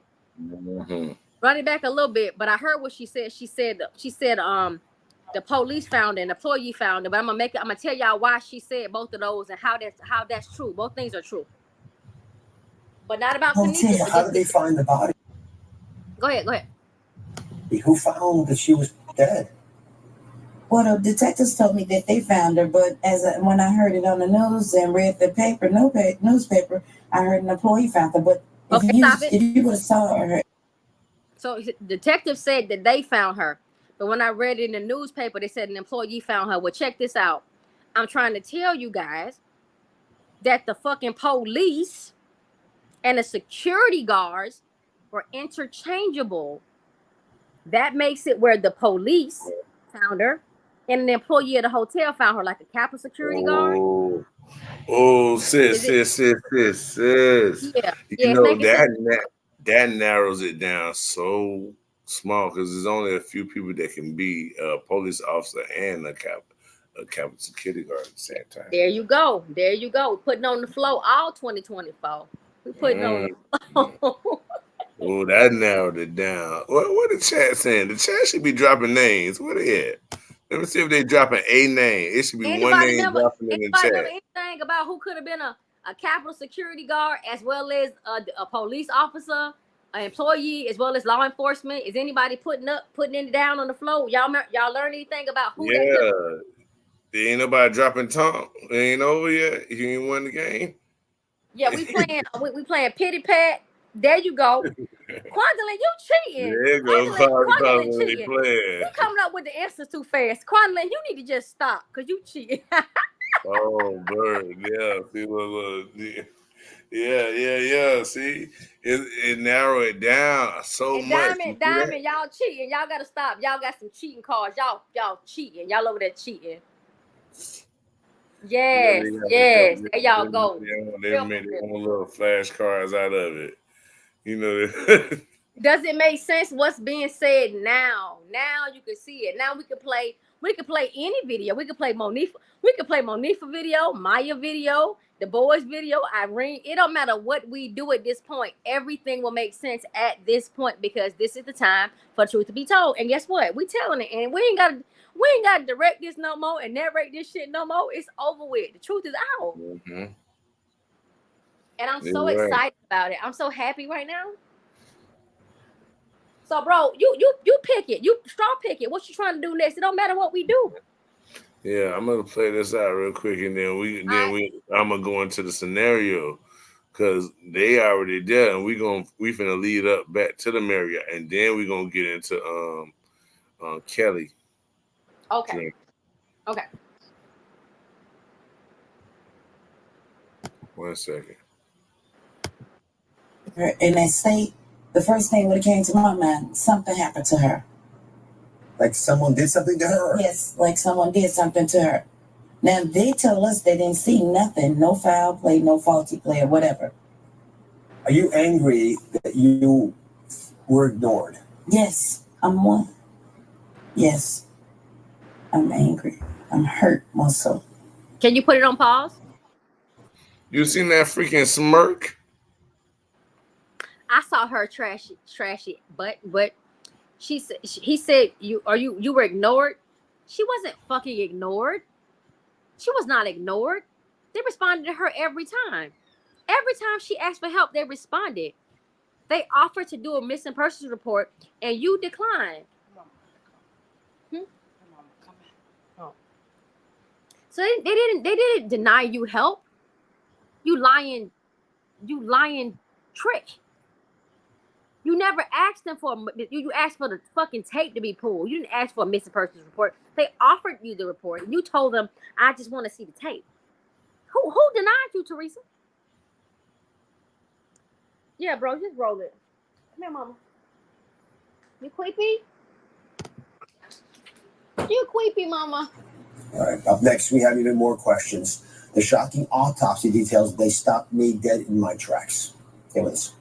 Run it back a little bit, but I heard what she said. She said the police found it, an employee found it. But I'm gonna tell y'all why she said both of those and how that's true. Both things are true. But not about Tanika. How did they find the body? Go ahead. Who found that she was dead? Well, the detectives told me that they found her, but when I heard it on the news and read the newspaper, I heard an employee found her. But if you would have saw her. So detectives said that they found her. But when I read it in the newspaper, they said an employee found her. Well, check this out. I'm trying to tell you guys that the fucking police and the security guards were interchangeable. That makes it where the police found her and an employee of the hotel found her, like a Capitol security guard. Oh, sis. Yeah. You know, that narrows it down so small because there's only a few people that can be a police officer and a Capitol security guard at the same time. There you go. Putting on the flow all 2024. We putting on the flow. Oh, that narrowed it down. What the chat saying? The chat should be dropping names. Where they at? Let me see if they dropping a name. It should be one name dropping in the chat. Anybody know anything about who could have been a Capitol security guard as well as a police officer, an employee, as well as law enforcement? Is anybody putting it down on the floor? Y'all learn anything about who? Yeah, there ain't nobody dropping Tawk. It ain't over yet. You ain't won the game. Yeah, we playing pity pat. There you go. Quandalyn, you cheating. There you go. Quandalyn cheating. You coming up with the answers too fast. Quandalyn, you need to just stop because you cheating. Oh, bird. Yeah. See, look. Yeah. See, it narrowed it down so much. Diamond, y'all cheating. Y'all gotta stop. Y'all got some cheating cards. Y'all cheating. Y'all over there cheating. Yes. There y'all go. They made their own little flashcards out of it. You know. Does it make sense what's being said now? Now you can see it. Now we can play any video. We can play Monifa. We can play Monifa video, Maya video, the boys video, Irene. It don't matter what we do at this point. Everything will make sense at this point because this is the time for truth to be told. And guess what? We telling it, and we ain't gotta direct this no more and narrate this shit no more. It's over with. The truth is out. Mm-hmm. And I'm so excited about it. I'm so happy right now. So, bro, you pick it. You straw pick it. What you trying to do next? It don't matter what we do. Yeah, I'm gonna play this out real quick, and then I'm gonna go into the scenario because they already there, and we finna lead up back to the Marriott, and then we gonna get into Kelly. Okay. Okay. 1 second. In that state, the first thing would have came to my mind, something happened to her. Like someone did something to her? Yes, like someone did something to her. Now, they told us they didn't see nothing, no foul play, no faulty play, or whatever. Are you angry that you were ignored? Yes, I'm one. Yes, I'm angry. I'm hurt more so. Can you put it on pause? You seen that freaking smirk? I saw her trash it, but he said you were ignored. She wasn't fucking ignored. She was not ignored. They responded to her every time. Every time she asked for help, they responded. They offered to do a missing persons report, and you declined. So they didn't deny you help. You lying trick. You never asked them for you asked for the fucking tape to be pulled. You didn't ask for a missing persons report. They offered you the report, and you told them, "I just want to see the tape." Who denied you, Teresa? Yeah, bro, just roll it. Come here, mama. You creepy? You creepy, mama. All right. Up next, we have even more questions. The shocking autopsy details. They stopped me dead in my tracks. It was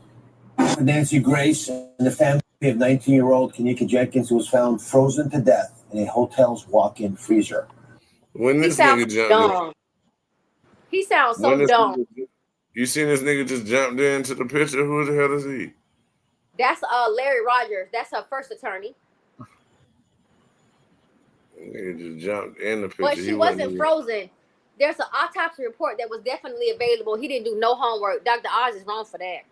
Nancy Grace and the family of 19-year-old Kanika Jenkins, who was found frozen to death in a hotel's walk-in freezer. When He this sounds nigga jumped dumb. He sounds so dumb. You seen this nigga just jumped into the picture? Who the hell is he? That's Larry Rogers. That's her first attorney. Nigga just jumped in the picture. But she wasn't frozen. There's an autopsy report that was definitely available. He didn't do no homework. Dr. Oz is wrong for that.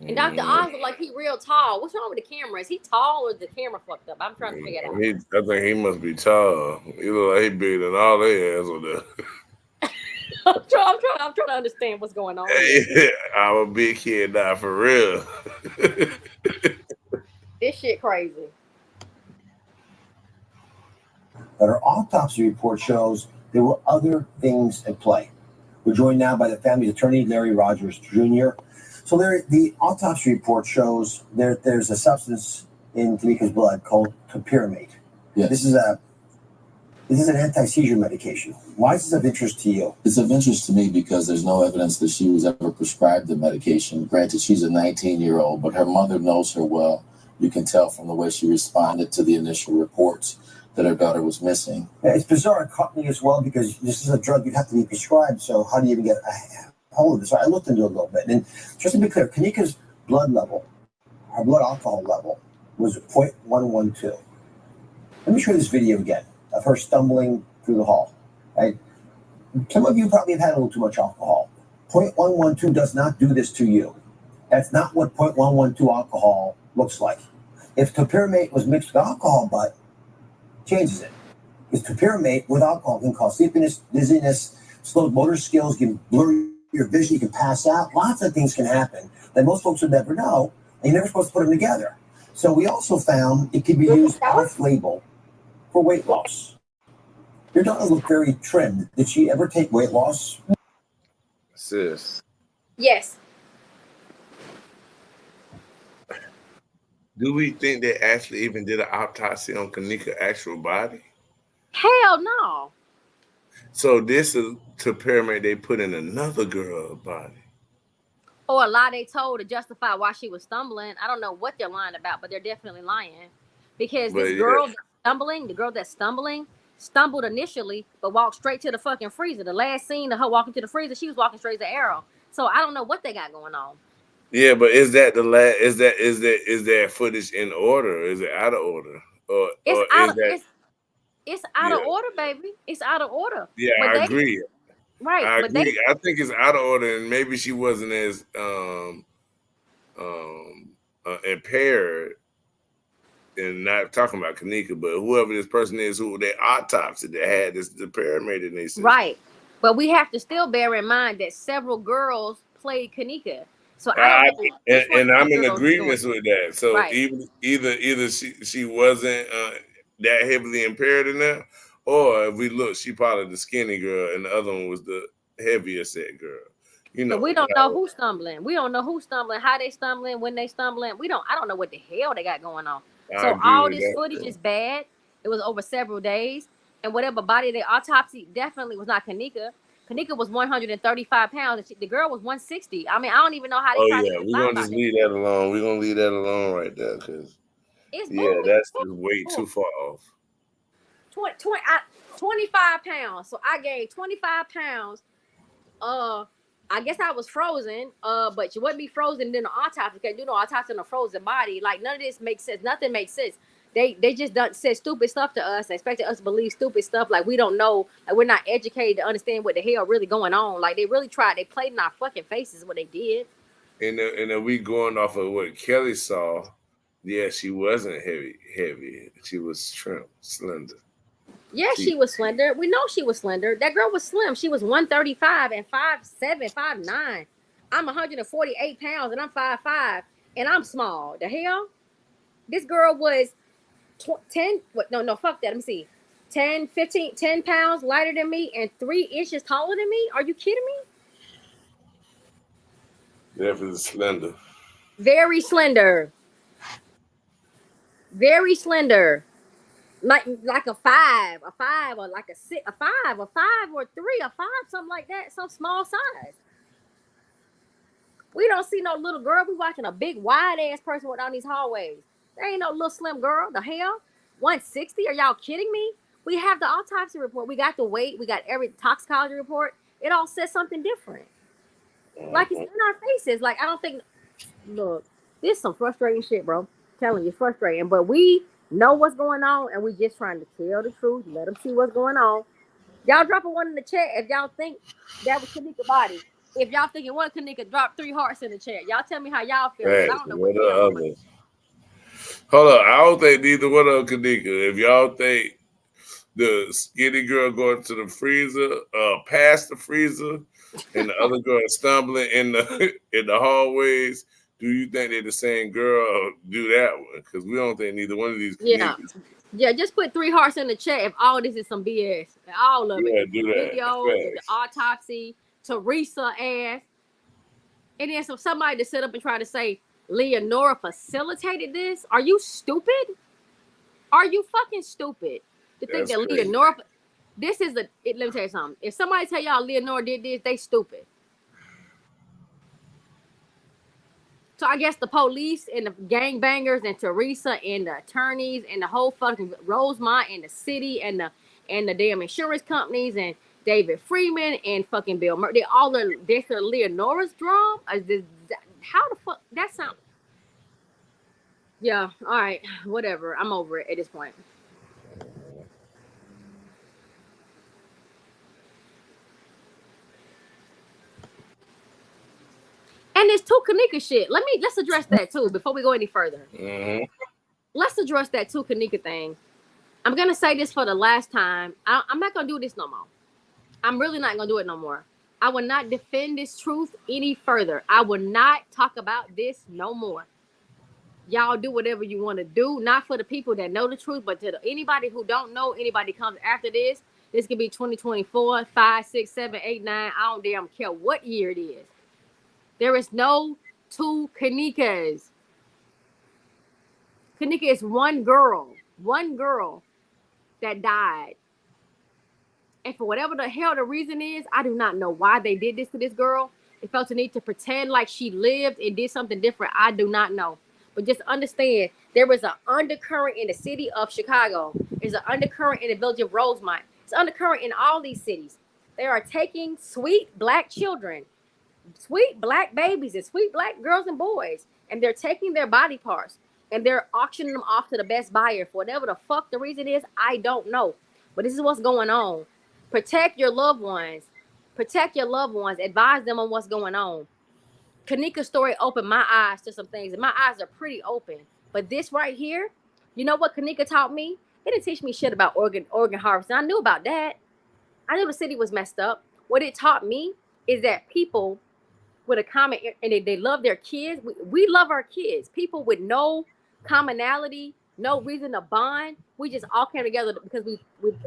And Dr. Oz look like he real tall. What's wrong with the camera? Is he tall or is the camera fucked up? I'm trying to figure it out. I think he must be tall. He look like he bigger than all their ass on there. I'm trying to understand what's going on. Hey, I'm a big kid now, for real. This shit crazy. But her autopsy report shows there were other things at play. We're joined now by the family's attorney, Larry Rogers Jr. So, Larry, the autopsy report shows there's a substance in Kanika's blood called topiramate. Yeah. This is an anti-seizure medication. Why is this of interest to you? It's of interest to me because there's no evidence that she was ever prescribed the medication. Granted, she's a 19-year-old, but her mother knows her well. You can tell from the way she responded to the initial reports that her daughter was missing. Yeah, it's bizarre. It caught me as well because this is a drug you'd have to be prescribed. So how do you even get a hold of this? So I looked into it a little bit. And just to be clear, Kanika's blood level, her blood alcohol level, was 0.112. Let me show you this video again of her stumbling through the hall. Right? Some of you probably have had a little too much alcohol. 0.112 does not do this to you. That's not what 0.112 alcohol looks like. If topiramate was mixed with alcohol, but changes it. Because topiramate with alcohol can cause sleepiness, dizziness, slow motor skills, can blur your vision, you can pass out. Lots of things can happen that most folks would never know, and you're never supposed to put them together. So we also found it can be used off-label for weight loss. Your daughter looked very trimmed. Did she ever take weight loss? Sis, Yes. do we think they actually even did an autopsy on Kanika's actual body? Hell no. So this is topiramate they put in another girl's body. Or a lie they told to justify why she was stumbling. I don't know what they're lying about, but they're definitely lying. Because this girl the girl that's stumbling, stumbled initially, but walked straight to the fucking freezer. The last scene of her walking to the freezer, she was walking straight to the arrow. So I don't know what they got going on. Yeah, but is that the last? Is that footage in order? Is it out of order? It's out of order, baby. It's out of order. Yeah, but I agree. Right. I agree. I think it's out of order, and maybe she wasn't as impaired. And not talking about Kanika, but whoever this person is who they autopsied that had this topiramate in their system. Right. But we have to still bear in mind that several girls played Kanika. So I'm in agreement with that. So right. either she wasn't that heavily impaired in that, or if we look, she probably the skinny girl, and the other one was the heavier set girl. You know, so we don't know who's stumbling. We don't know who's stumbling, how they stumbling, when they stumbling. I don't know what the hell they got going on. So all this footage is bad. It was over several days, and whatever body they autopsy definitely was not Kanika. Kanika was 135 pounds, and the girl was 160. I mean, I don't even know how they. We're gonna just leave that alone. We're gonna leave that alone right there, because that's just way too far off. 25 pounds. So I gained 25 pounds. I guess I was frozen, but you wouldn't be frozen in the autopsy. You can't do no autopsy on a frozen body. Like, none of this makes sense. Nothing makes sense. They just done said stupid stuff to us. They expected us to believe stupid stuff. Like, we don't know. Like, we're not educated to understand what the hell really going on. Like, they really tried. They played in our fucking faces what they did. And then we going off of what Kelly saw. Yeah, she wasn't heavy. She was trim, slender. Yeah, she was slender. We know she was slender. That girl was slim. She was 135 and 5'7", 5'9". I'm 148 pounds and I'm 5'5", and I'm small. The hell? This girl was 10. What? No, fuck that. Let me see. 10, 15, 10 pounds lighter than me and 3 inches taller than me. Are you kidding me? Definitely slender. Very slender. Very slender. Like a 5, or like a 6, a 5, a 5 or 3, a 5, something like that. Some small size. We don't see no little girl. We watching a big wide ass person walk down these hallways. There ain't no little slim girl. The hell? 160? Are y'all kidding me? We have the autopsy report. We got the weight. We got every toxicology report. It all says something different. Like it's in our faces. Like I don't think. Look, this is some frustrating shit, bro. I'm telling you, it's frustrating. But we know what's going on, and we just trying to tell the truth. Let them see what's going on. Y'all drop a one in the chat if y'all think that was Kanika body. If y'all think it was Kanika, drop 3 hearts in the chat. Y'all tell me how y'all feel. Because I don't know what the hell. Hold up. I don't think neither one of them Kanika. If y'all think the skinny girl going to the freezer, past the freezer, and the other girl stumbling in the hallways, do you think they're the same girl or do that one? Because we don't think neither one of these Kanikas. Yeah, just put 3 hearts in the chat if all this is some BS. All of it. Do that. Video, the autopsy, Teresa ass. And then somebody to sit up and try to say Leonora facilitated this. Are you stupid? Are you fucking stupid to think that Leonora? This is let me tell you something. If somebody tell y'all Leonora did this, they stupid. So I guess the police and the gangbangers and Teresa and the attorneys and the whole fucking Rosemont and the city and the damn insurance companies and David Freeman and fucking Bill Murray, they all are this are Leonora's drum. How the fuck that sound? Yeah, all right, whatever. I'm over it at this point. And this too Kanika shit. Let's address that too before we go any further. Mm-hmm. Let's address that too Kanika thing. I'm gonna say this for the last time. I'm not gonna do this no more. I'm really not gonna do it no more. I will not defend this truth any further. I will not talk about this no more. Y'all do whatever you want to do, not for the people that know the truth, but to anybody who don't know, anybody comes after this. This could be 2024, 5, 6, 7, 8, 9. I don't damn care what year it is. There is no 2 Kanikas. Kanika is one girl that died. And for whatever the hell the reason is, I do not know why they did this to this girl. They felt the need to pretend like she lived and did something different. I do not know. But just understand, there was an undercurrent in the city of Chicago. There's an undercurrent in the village of Rosemont. It's an undercurrent in all these cities. They are taking sweet black children, sweet black babies, and sweet black girls and boys, and they're taking their body parts, and they're auctioning them off to the best buyer. For whatever the fuck the reason is, I don't know. But this is what's going on. Protect your loved ones. Protect your loved ones. Advise them on what's going on. Kanika's story opened my eyes to some things, and my eyes are pretty open. But this right here, you know what Kanika taught me? It didn't teach me shit about organ harvesting. I knew about that. I knew the city was messed up. What it taught me is that people with a common, and they love their kids. We love our kids. People with no commonality, no reason to bond. We just all came together because we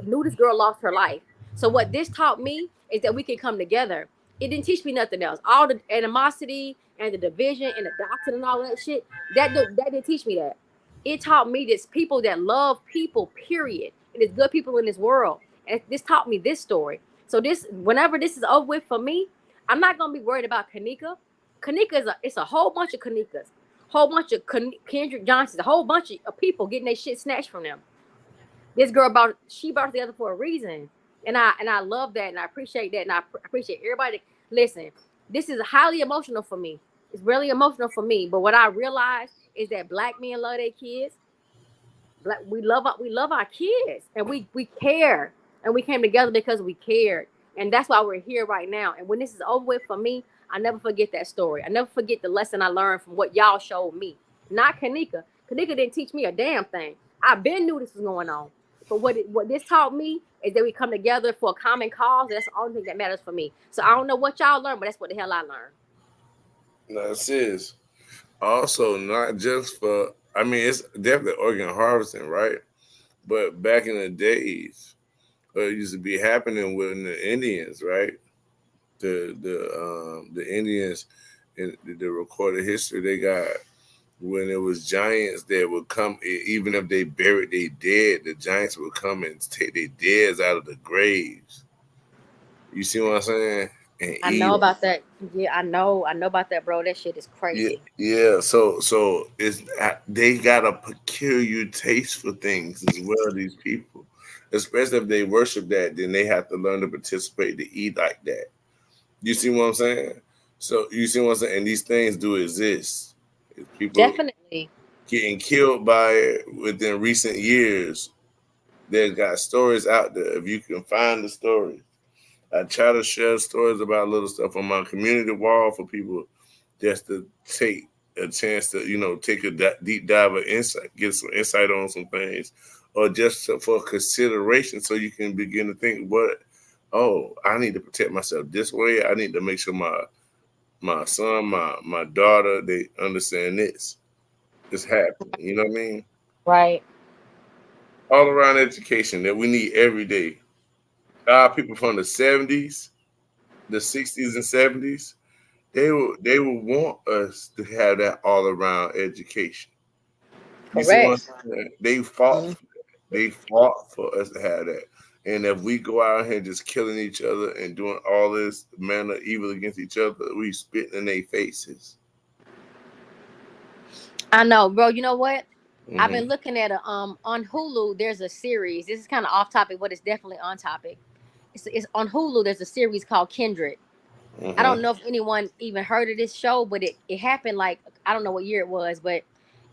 knew this girl lost her life. So what this taught me is that we can come together. It didn't teach me nothing else. All the animosity and the division and the doctrine and all that shit, that didn't teach me that. It taught me this people that love people, period. And there's good people in this world. And this taught me this story. So whenever this is over with for me, I'm not gonna be worried about Kanika. Kanika it's a whole bunch of Kanikas, whole bunch of Kendrick Johnsons, a whole bunch of people getting their shit snatched from them. This girl brought it together for a reason. And I love that, and I appreciate that, and I appreciate everybody. Listen, this is highly emotional for me. It's really emotional for me. But what I realize is that black men love their kids. We love our kids, and we care, and we came together because we cared, and that's why we're here right now. And when this is over with for me, I never forget that story. I never forget the lesson I learned from what y'all showed me. Not Kanika. Kanika didn't teach me a damn thing. I been knew this was going on. But what this taught me is that we come together for a common cause. That's the only thing that matters for me. So I don't know what y'all learned, but that's what the hell I learned. No, it is. Also, not just for, I mean, it's definitely organ harvesting, right? But back in the days, it used to be happening with the Indians, right? The Indians in the recorded history they got, when it was giants that would come, even if they buried their dead, the giants would come and take their deads out of the graves. You see what I'm saying? And I eat know 'em. about that. Yeah, I know about that, bro. That shit is Yeah, crazy. yeah. So it's they got a peculiar taste for things as well. These people, especially if they worship that, then they have to learn to participate to eat like that. You see what I'm saying? So you see what I'm saying? And these things do exist. People Definitely. getting killed by it within recent years. There's got stories out there. If you can find the stories, I try to share stories about little stuff on my community wall for people just to take a chance to, take a deep dive of insight, get some insight on some things, or just for consideration, so you can begin to think, oh, I need to protect myself this way. I need to make sure my son, my daughter, they understand this. It's happening. You know what I mean? Right. All around education that we need every day. People from the 70s, the 60s and 70s, they would want us to have that all around education. You see what Correct. I'm saying? They fought Mhm. for that. They fought for us to have that. And if we go out here just killing each other and doing all this manner of evil against each other, we spitting in their faces. I know, bro. You know what? I've been Hmm. looking at a on Hulu. There's a series. This is kind of off topic, but it's definitely on topic. It's on Hulu. There's a series called Kindred. I Hmm. don't know if anyone even heard of this show, but it happened like I don't know what year it was, but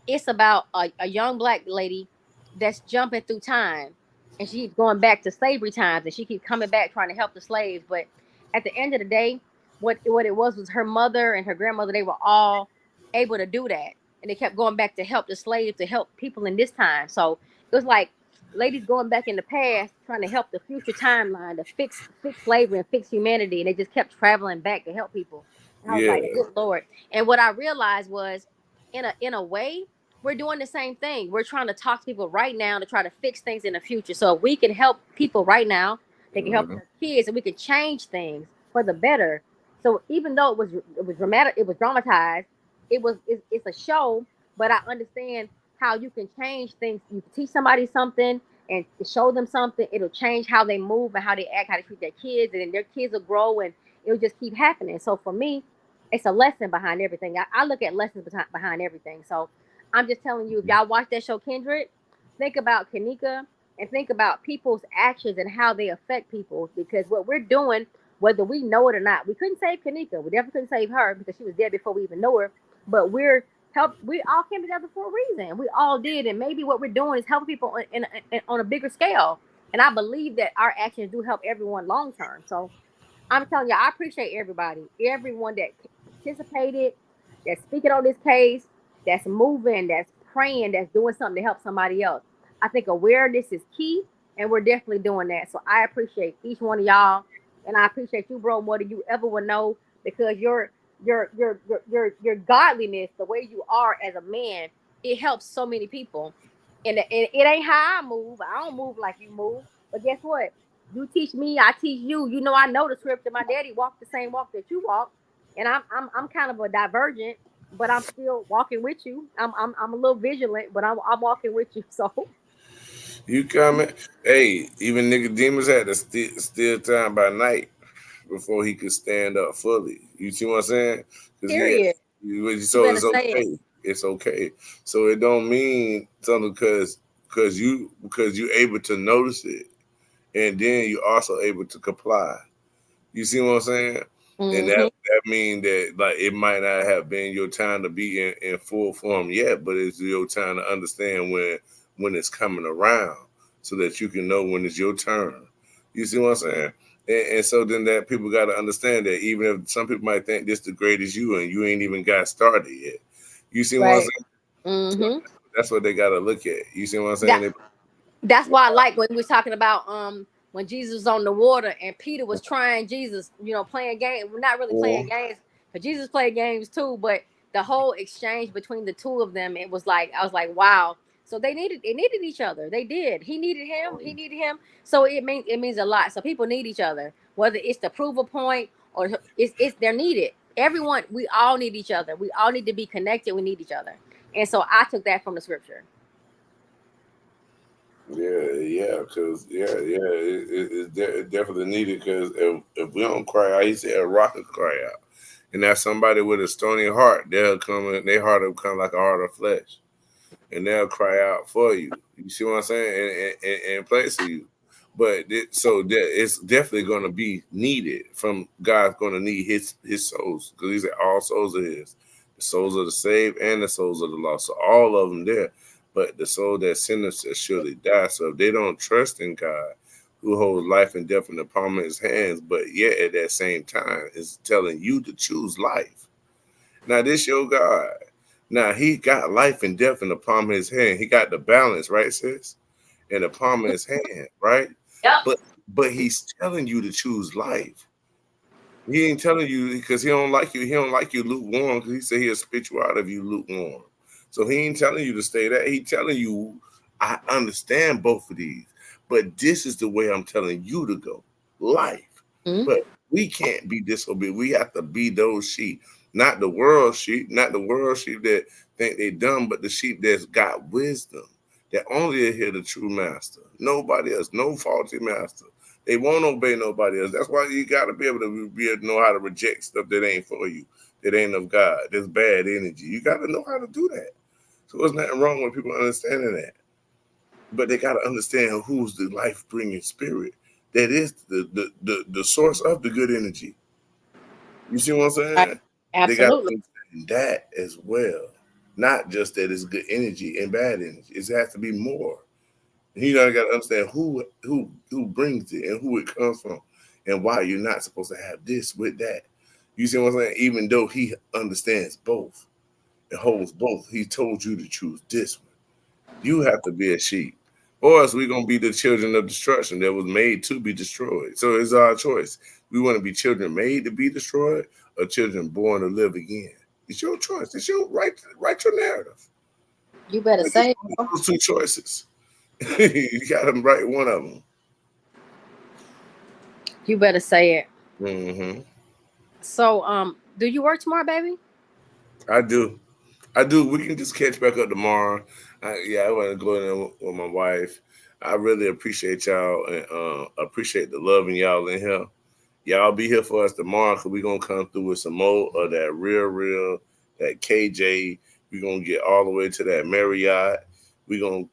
it's about a young black lady that's jumping through time, and she keeps going back to slavery times, and she keeps coming back trying to help the slaves. But at the end of the day, what it was her mother and her grandmother. They were all able to do that, and they kept going back to help the slaves, to help people in this time. So it was like ladies going back in the past trying to help the future timeline to fix slavery and fix humanity, and they just kept traveling back to help people. And I was Yeah. like, good lord. And what I realized was, in a way, we're doing the same thing. We're trying to talk to people right now to try to fix things in the future. So if we can help people right now, they can help Hmm. their kids, and we can change things for the better. So even though it was dramatic, it was dramatized, it's a show, but I understand how you can change things. You can teach somebody something and show them something. It'll change how they move and how they act, how they treat their kids, and then their kids will grow, and it'll just keep happening. So for me, it's a lesson behind everything. I look at lessons behind everything. So I'm just telling you, if y'all watch that show Kindred, think about Kanika and think about people's actions and how they affect people. Because what we're doing, whether we know it or not, we couldn't save Kanika. We definitely couldn't save her because she was dead before we even know her. But we all came together for a reason. We all did, and maybe what we're doing is helping people on a bigger scale. And I believe that our actions do help everyone long term. So I'm telling you, I appreciate everybody, everyone that participated, that's speaking on this case, that's moving, that's praying, that's doing something to help somebody else. I think awareness is key, and we're definitely doing that. So I appreciate each one of y'all, and I appreciate you, bro, more than you ever would know, because your godliness, the way you are as a man, it helps so many people. And it ain't how I move. I don't move like you move. But guess what? You teach me, I teach you. You know, I know the scripture. My daddy walked the same walk that you walk, and I'm kind of a divergent, but I'm still walking with you. I'm a little vigilant, but I'm walking with you. So You coming? Hey, even Nicodemus had to steal time by night before he could stand up fully. You see what I'm saying? Because period. You so better it's say it. okay. It's okay. So it don't mean something because you able to notice it, and then you also able to comply. You see what I'm saying? And Mm-hmm. that mean that, like, it might not have been your time to be in full form yet, but it's your time to understand when it's coming around, so that you can know when it's your turn. You see what I'm saying? And so then that people got to understand that even if some people might think this the greatest you and you ain't even got started yet. You see what I'm Right. saying? So Mm-hmm. that's what they got to look at. You see what I'm That saying? That's why I like when we was talking about when Jesus was on the water and Peter was trying Jesus, playing games. We're not really playing games, but Jesus played games too. But the whole exchange between the two of them, it was like I was like, wow. So they needed each other. They did. He needed him. He needed him. So it means a lot. So people need each other, whether it's the approval point or it's they're needed. Everyone, we all need each other. We all need to be connected. We need each other. And so I took that from the scripture. Because it's definitely needed. Because if we don't cry out, he said a rock will cry out, and that's somebody with a stony heart. They'll come, and their heart will come like a heart of flesh, and they'll cry out for you. You see what I'm saying? And place for you. But it's definitely going to be needed. From God's going to need his souls, because he said all souls are his, the souls of the saved and the souls of the lost. So all of them there. But the soul that sinners shall surely die. So if they don't trust in God, who holds life and death in the palm of his hands, but yet at that same time is telling you to choose life. Now this your God. Now he got life and death in the palm of his hand. He got the balance, right, sis? In the palm of his hand, right? Yep. But he's telling you to choose life. He ain't telling you because he don't like you. He don't like you lukewarm, because he said he'll spit you out of you lukewarm. So he ain't telling you to stay there. He telling you, I understand both of these, but this is the way I'm telling you to go. Life. Mm-hmm. But we can't be disobedient. We have to be those sheep, not the world sheep, not the world sheep that think they dumb, but the sheep that's got wisdom, that only adhere the true master. Nobody else, no faulty master. They won't obey nobody else. That's why you got to be able to know how to reject stuff that ain't for you, that ain't of God. There's bad energy. You got to know how to do that. So there's nothing wrong with people understanding that. But they got to understand who's the life-bringing spirit that is the source of the good energy. You see what I'm saying? They got to Absolutely. understand that as well. Not just that it's good energy and bad energy. It has to be more. And you got to understand who brings it and who it comes from, and why you're not supposed to have this with that. You see what I'm saying? Even though he understands both, it holds both. He told you to choose this one. You have to be a sheep, or else we're gonna be the children of destruction that was made to be destroyed. So it's our choice. We want to be children made to be destroyed, or children born to live again. It's your choice. It's your right. Write your narrative. You better say it. Those two choices. You got to write one of them. You better say it. Mm-hmm. So, do you work tomorrow, baby? I do. We can just catch back up tomorrow. I want to go in there with my wife. I really appreciate y'all and appreciate the love in y'all in here. Y'all be here for us tomorrow, because we're going to come through with some more of that real, that KJ. We're going to get all the way to that Marriott. We're going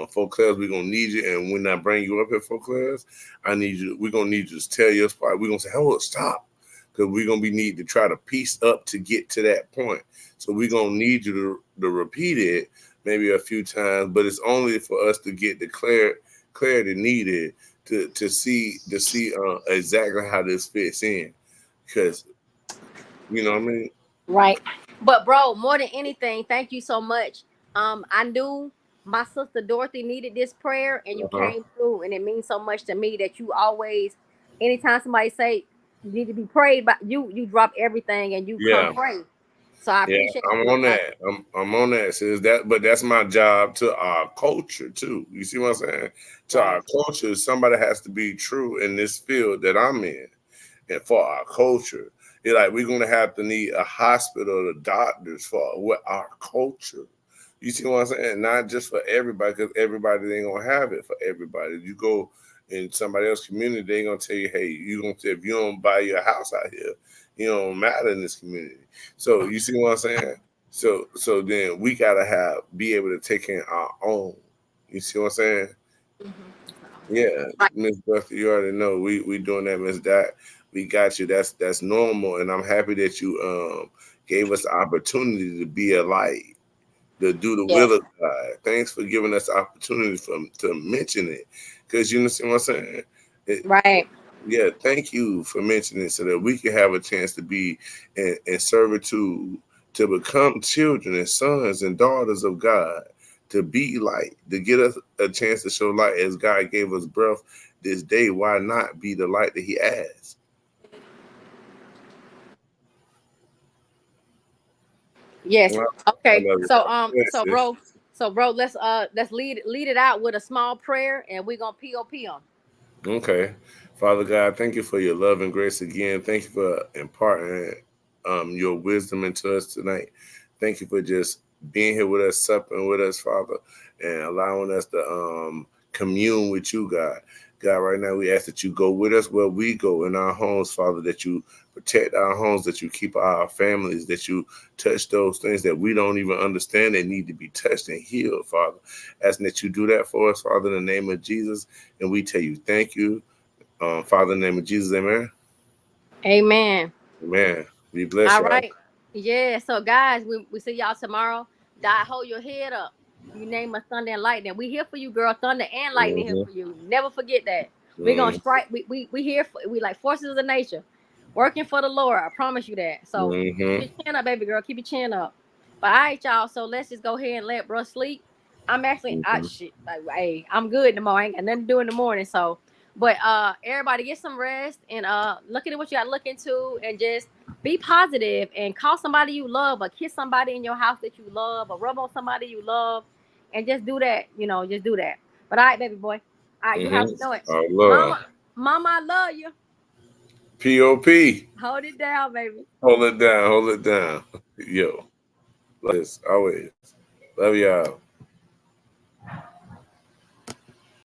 Foclares, we're going to need you. And when I bring you up here, Foclares, we're going to need you to tell your spot. We're going to say, hold up, stop. Because we're going to be need to try to piece up to get to that point. So we're going to need you to repeat it maybe a few times, but it's only for us to get the clarity needed to see exactly how this fits in, because you know what I mean. Right. But bro, more than anything, thank you so much. I knew my sister Dorothy needed this prayer, and you Uh-huh. came through, and it means so much to me that you always, anytime somebody say you need to be prayed, but you drop everything and you come Yeah, pray. So I yeah, appreciate I'm you. on that. I'm on that. Sis. But that's my job to our culture too. You see what I'm saying? To Right. our culture, somebody has to be true in this field that I'm in. And for our culture, it's like we're gonna have to need a hospital, the doctors for what our culture. You see what I'm saying? Not just for everybody, because everybody ain't gonna have it for everybody. You go in somebody else's community, they ain't gonna tell you, hey, you gonna say if you don't buy your house out here, you don't matter in this community. So you see what I'm saying? So then we gotta be able to take in our own. You see what I'm saying? Yeah, Right. Miss Buster, you already know we doing that, Miss Dot. We got you. That's normal, and I'm happy that you gave us the opportunity to be a light, to do the Yes. will of God. Thanks for giving us the opportunity to mention it, because you understand what I'm saying. Right. Yeah, thank you for mentioning it, so that we can have a chance to be in servitude, to become children and sons and daughters of God, to be light, to get us a chance to show light as God gave us breath this day. Why not be the light that he has? Yes. Well, I Okay. love you. Yes, sis. Bro, let's lead it out with a small prayer, and we're gonna POP on. Okay. Father God, thank you for your love and grace again. Thank you for imparting your wisdom into us tonight. Thank you for just being here with us, supping with us, Father, and allowing us to commune with you, God. God, right now we ask that you go with us where we go in our homes, Father, that you protect our homes, that you keep our families, that you touch those things that we don't even understand that need to be touched and healed, Father. Asking that you do that for us, Father, in the name of Jesus. And we tell you thank you. Father, in the name of Jesus, amen. Amen. Amen. We bless All y'all. right. Yeah. So guys, we see y'all tomorrow. Die, hold your head up. You name us thunder and lightning. We here for you, girl. Thunder and lightning here Mm-hmm. for you. Never forget that. We gonna Mm-hmm. strike. We here for we like forces of nature, working for the Lord. I promise you that. So keep Mm-hmm. your chin up, baby girl. Keep your chin up. But all right, y'all. So let's just go ahead and let bro sleep. I'm actually Mm-hmm. shit. Like, hey, I'm good in the morning. I ain't got nothing to do in the morning. So, but everybody get some rest and look at what you got to look into and just be positive and call somebody you love or kiss somebody in your house that you love or rub on somebody you love and just do that, just do that. But all right, baby boy. All right, you have to Mm-hmm. know it. Our Lord. Mama, I love you. P.O.P. Hold it down, baby. Hold it down. Hold it down. Yo. Like this. Always. Love y'all.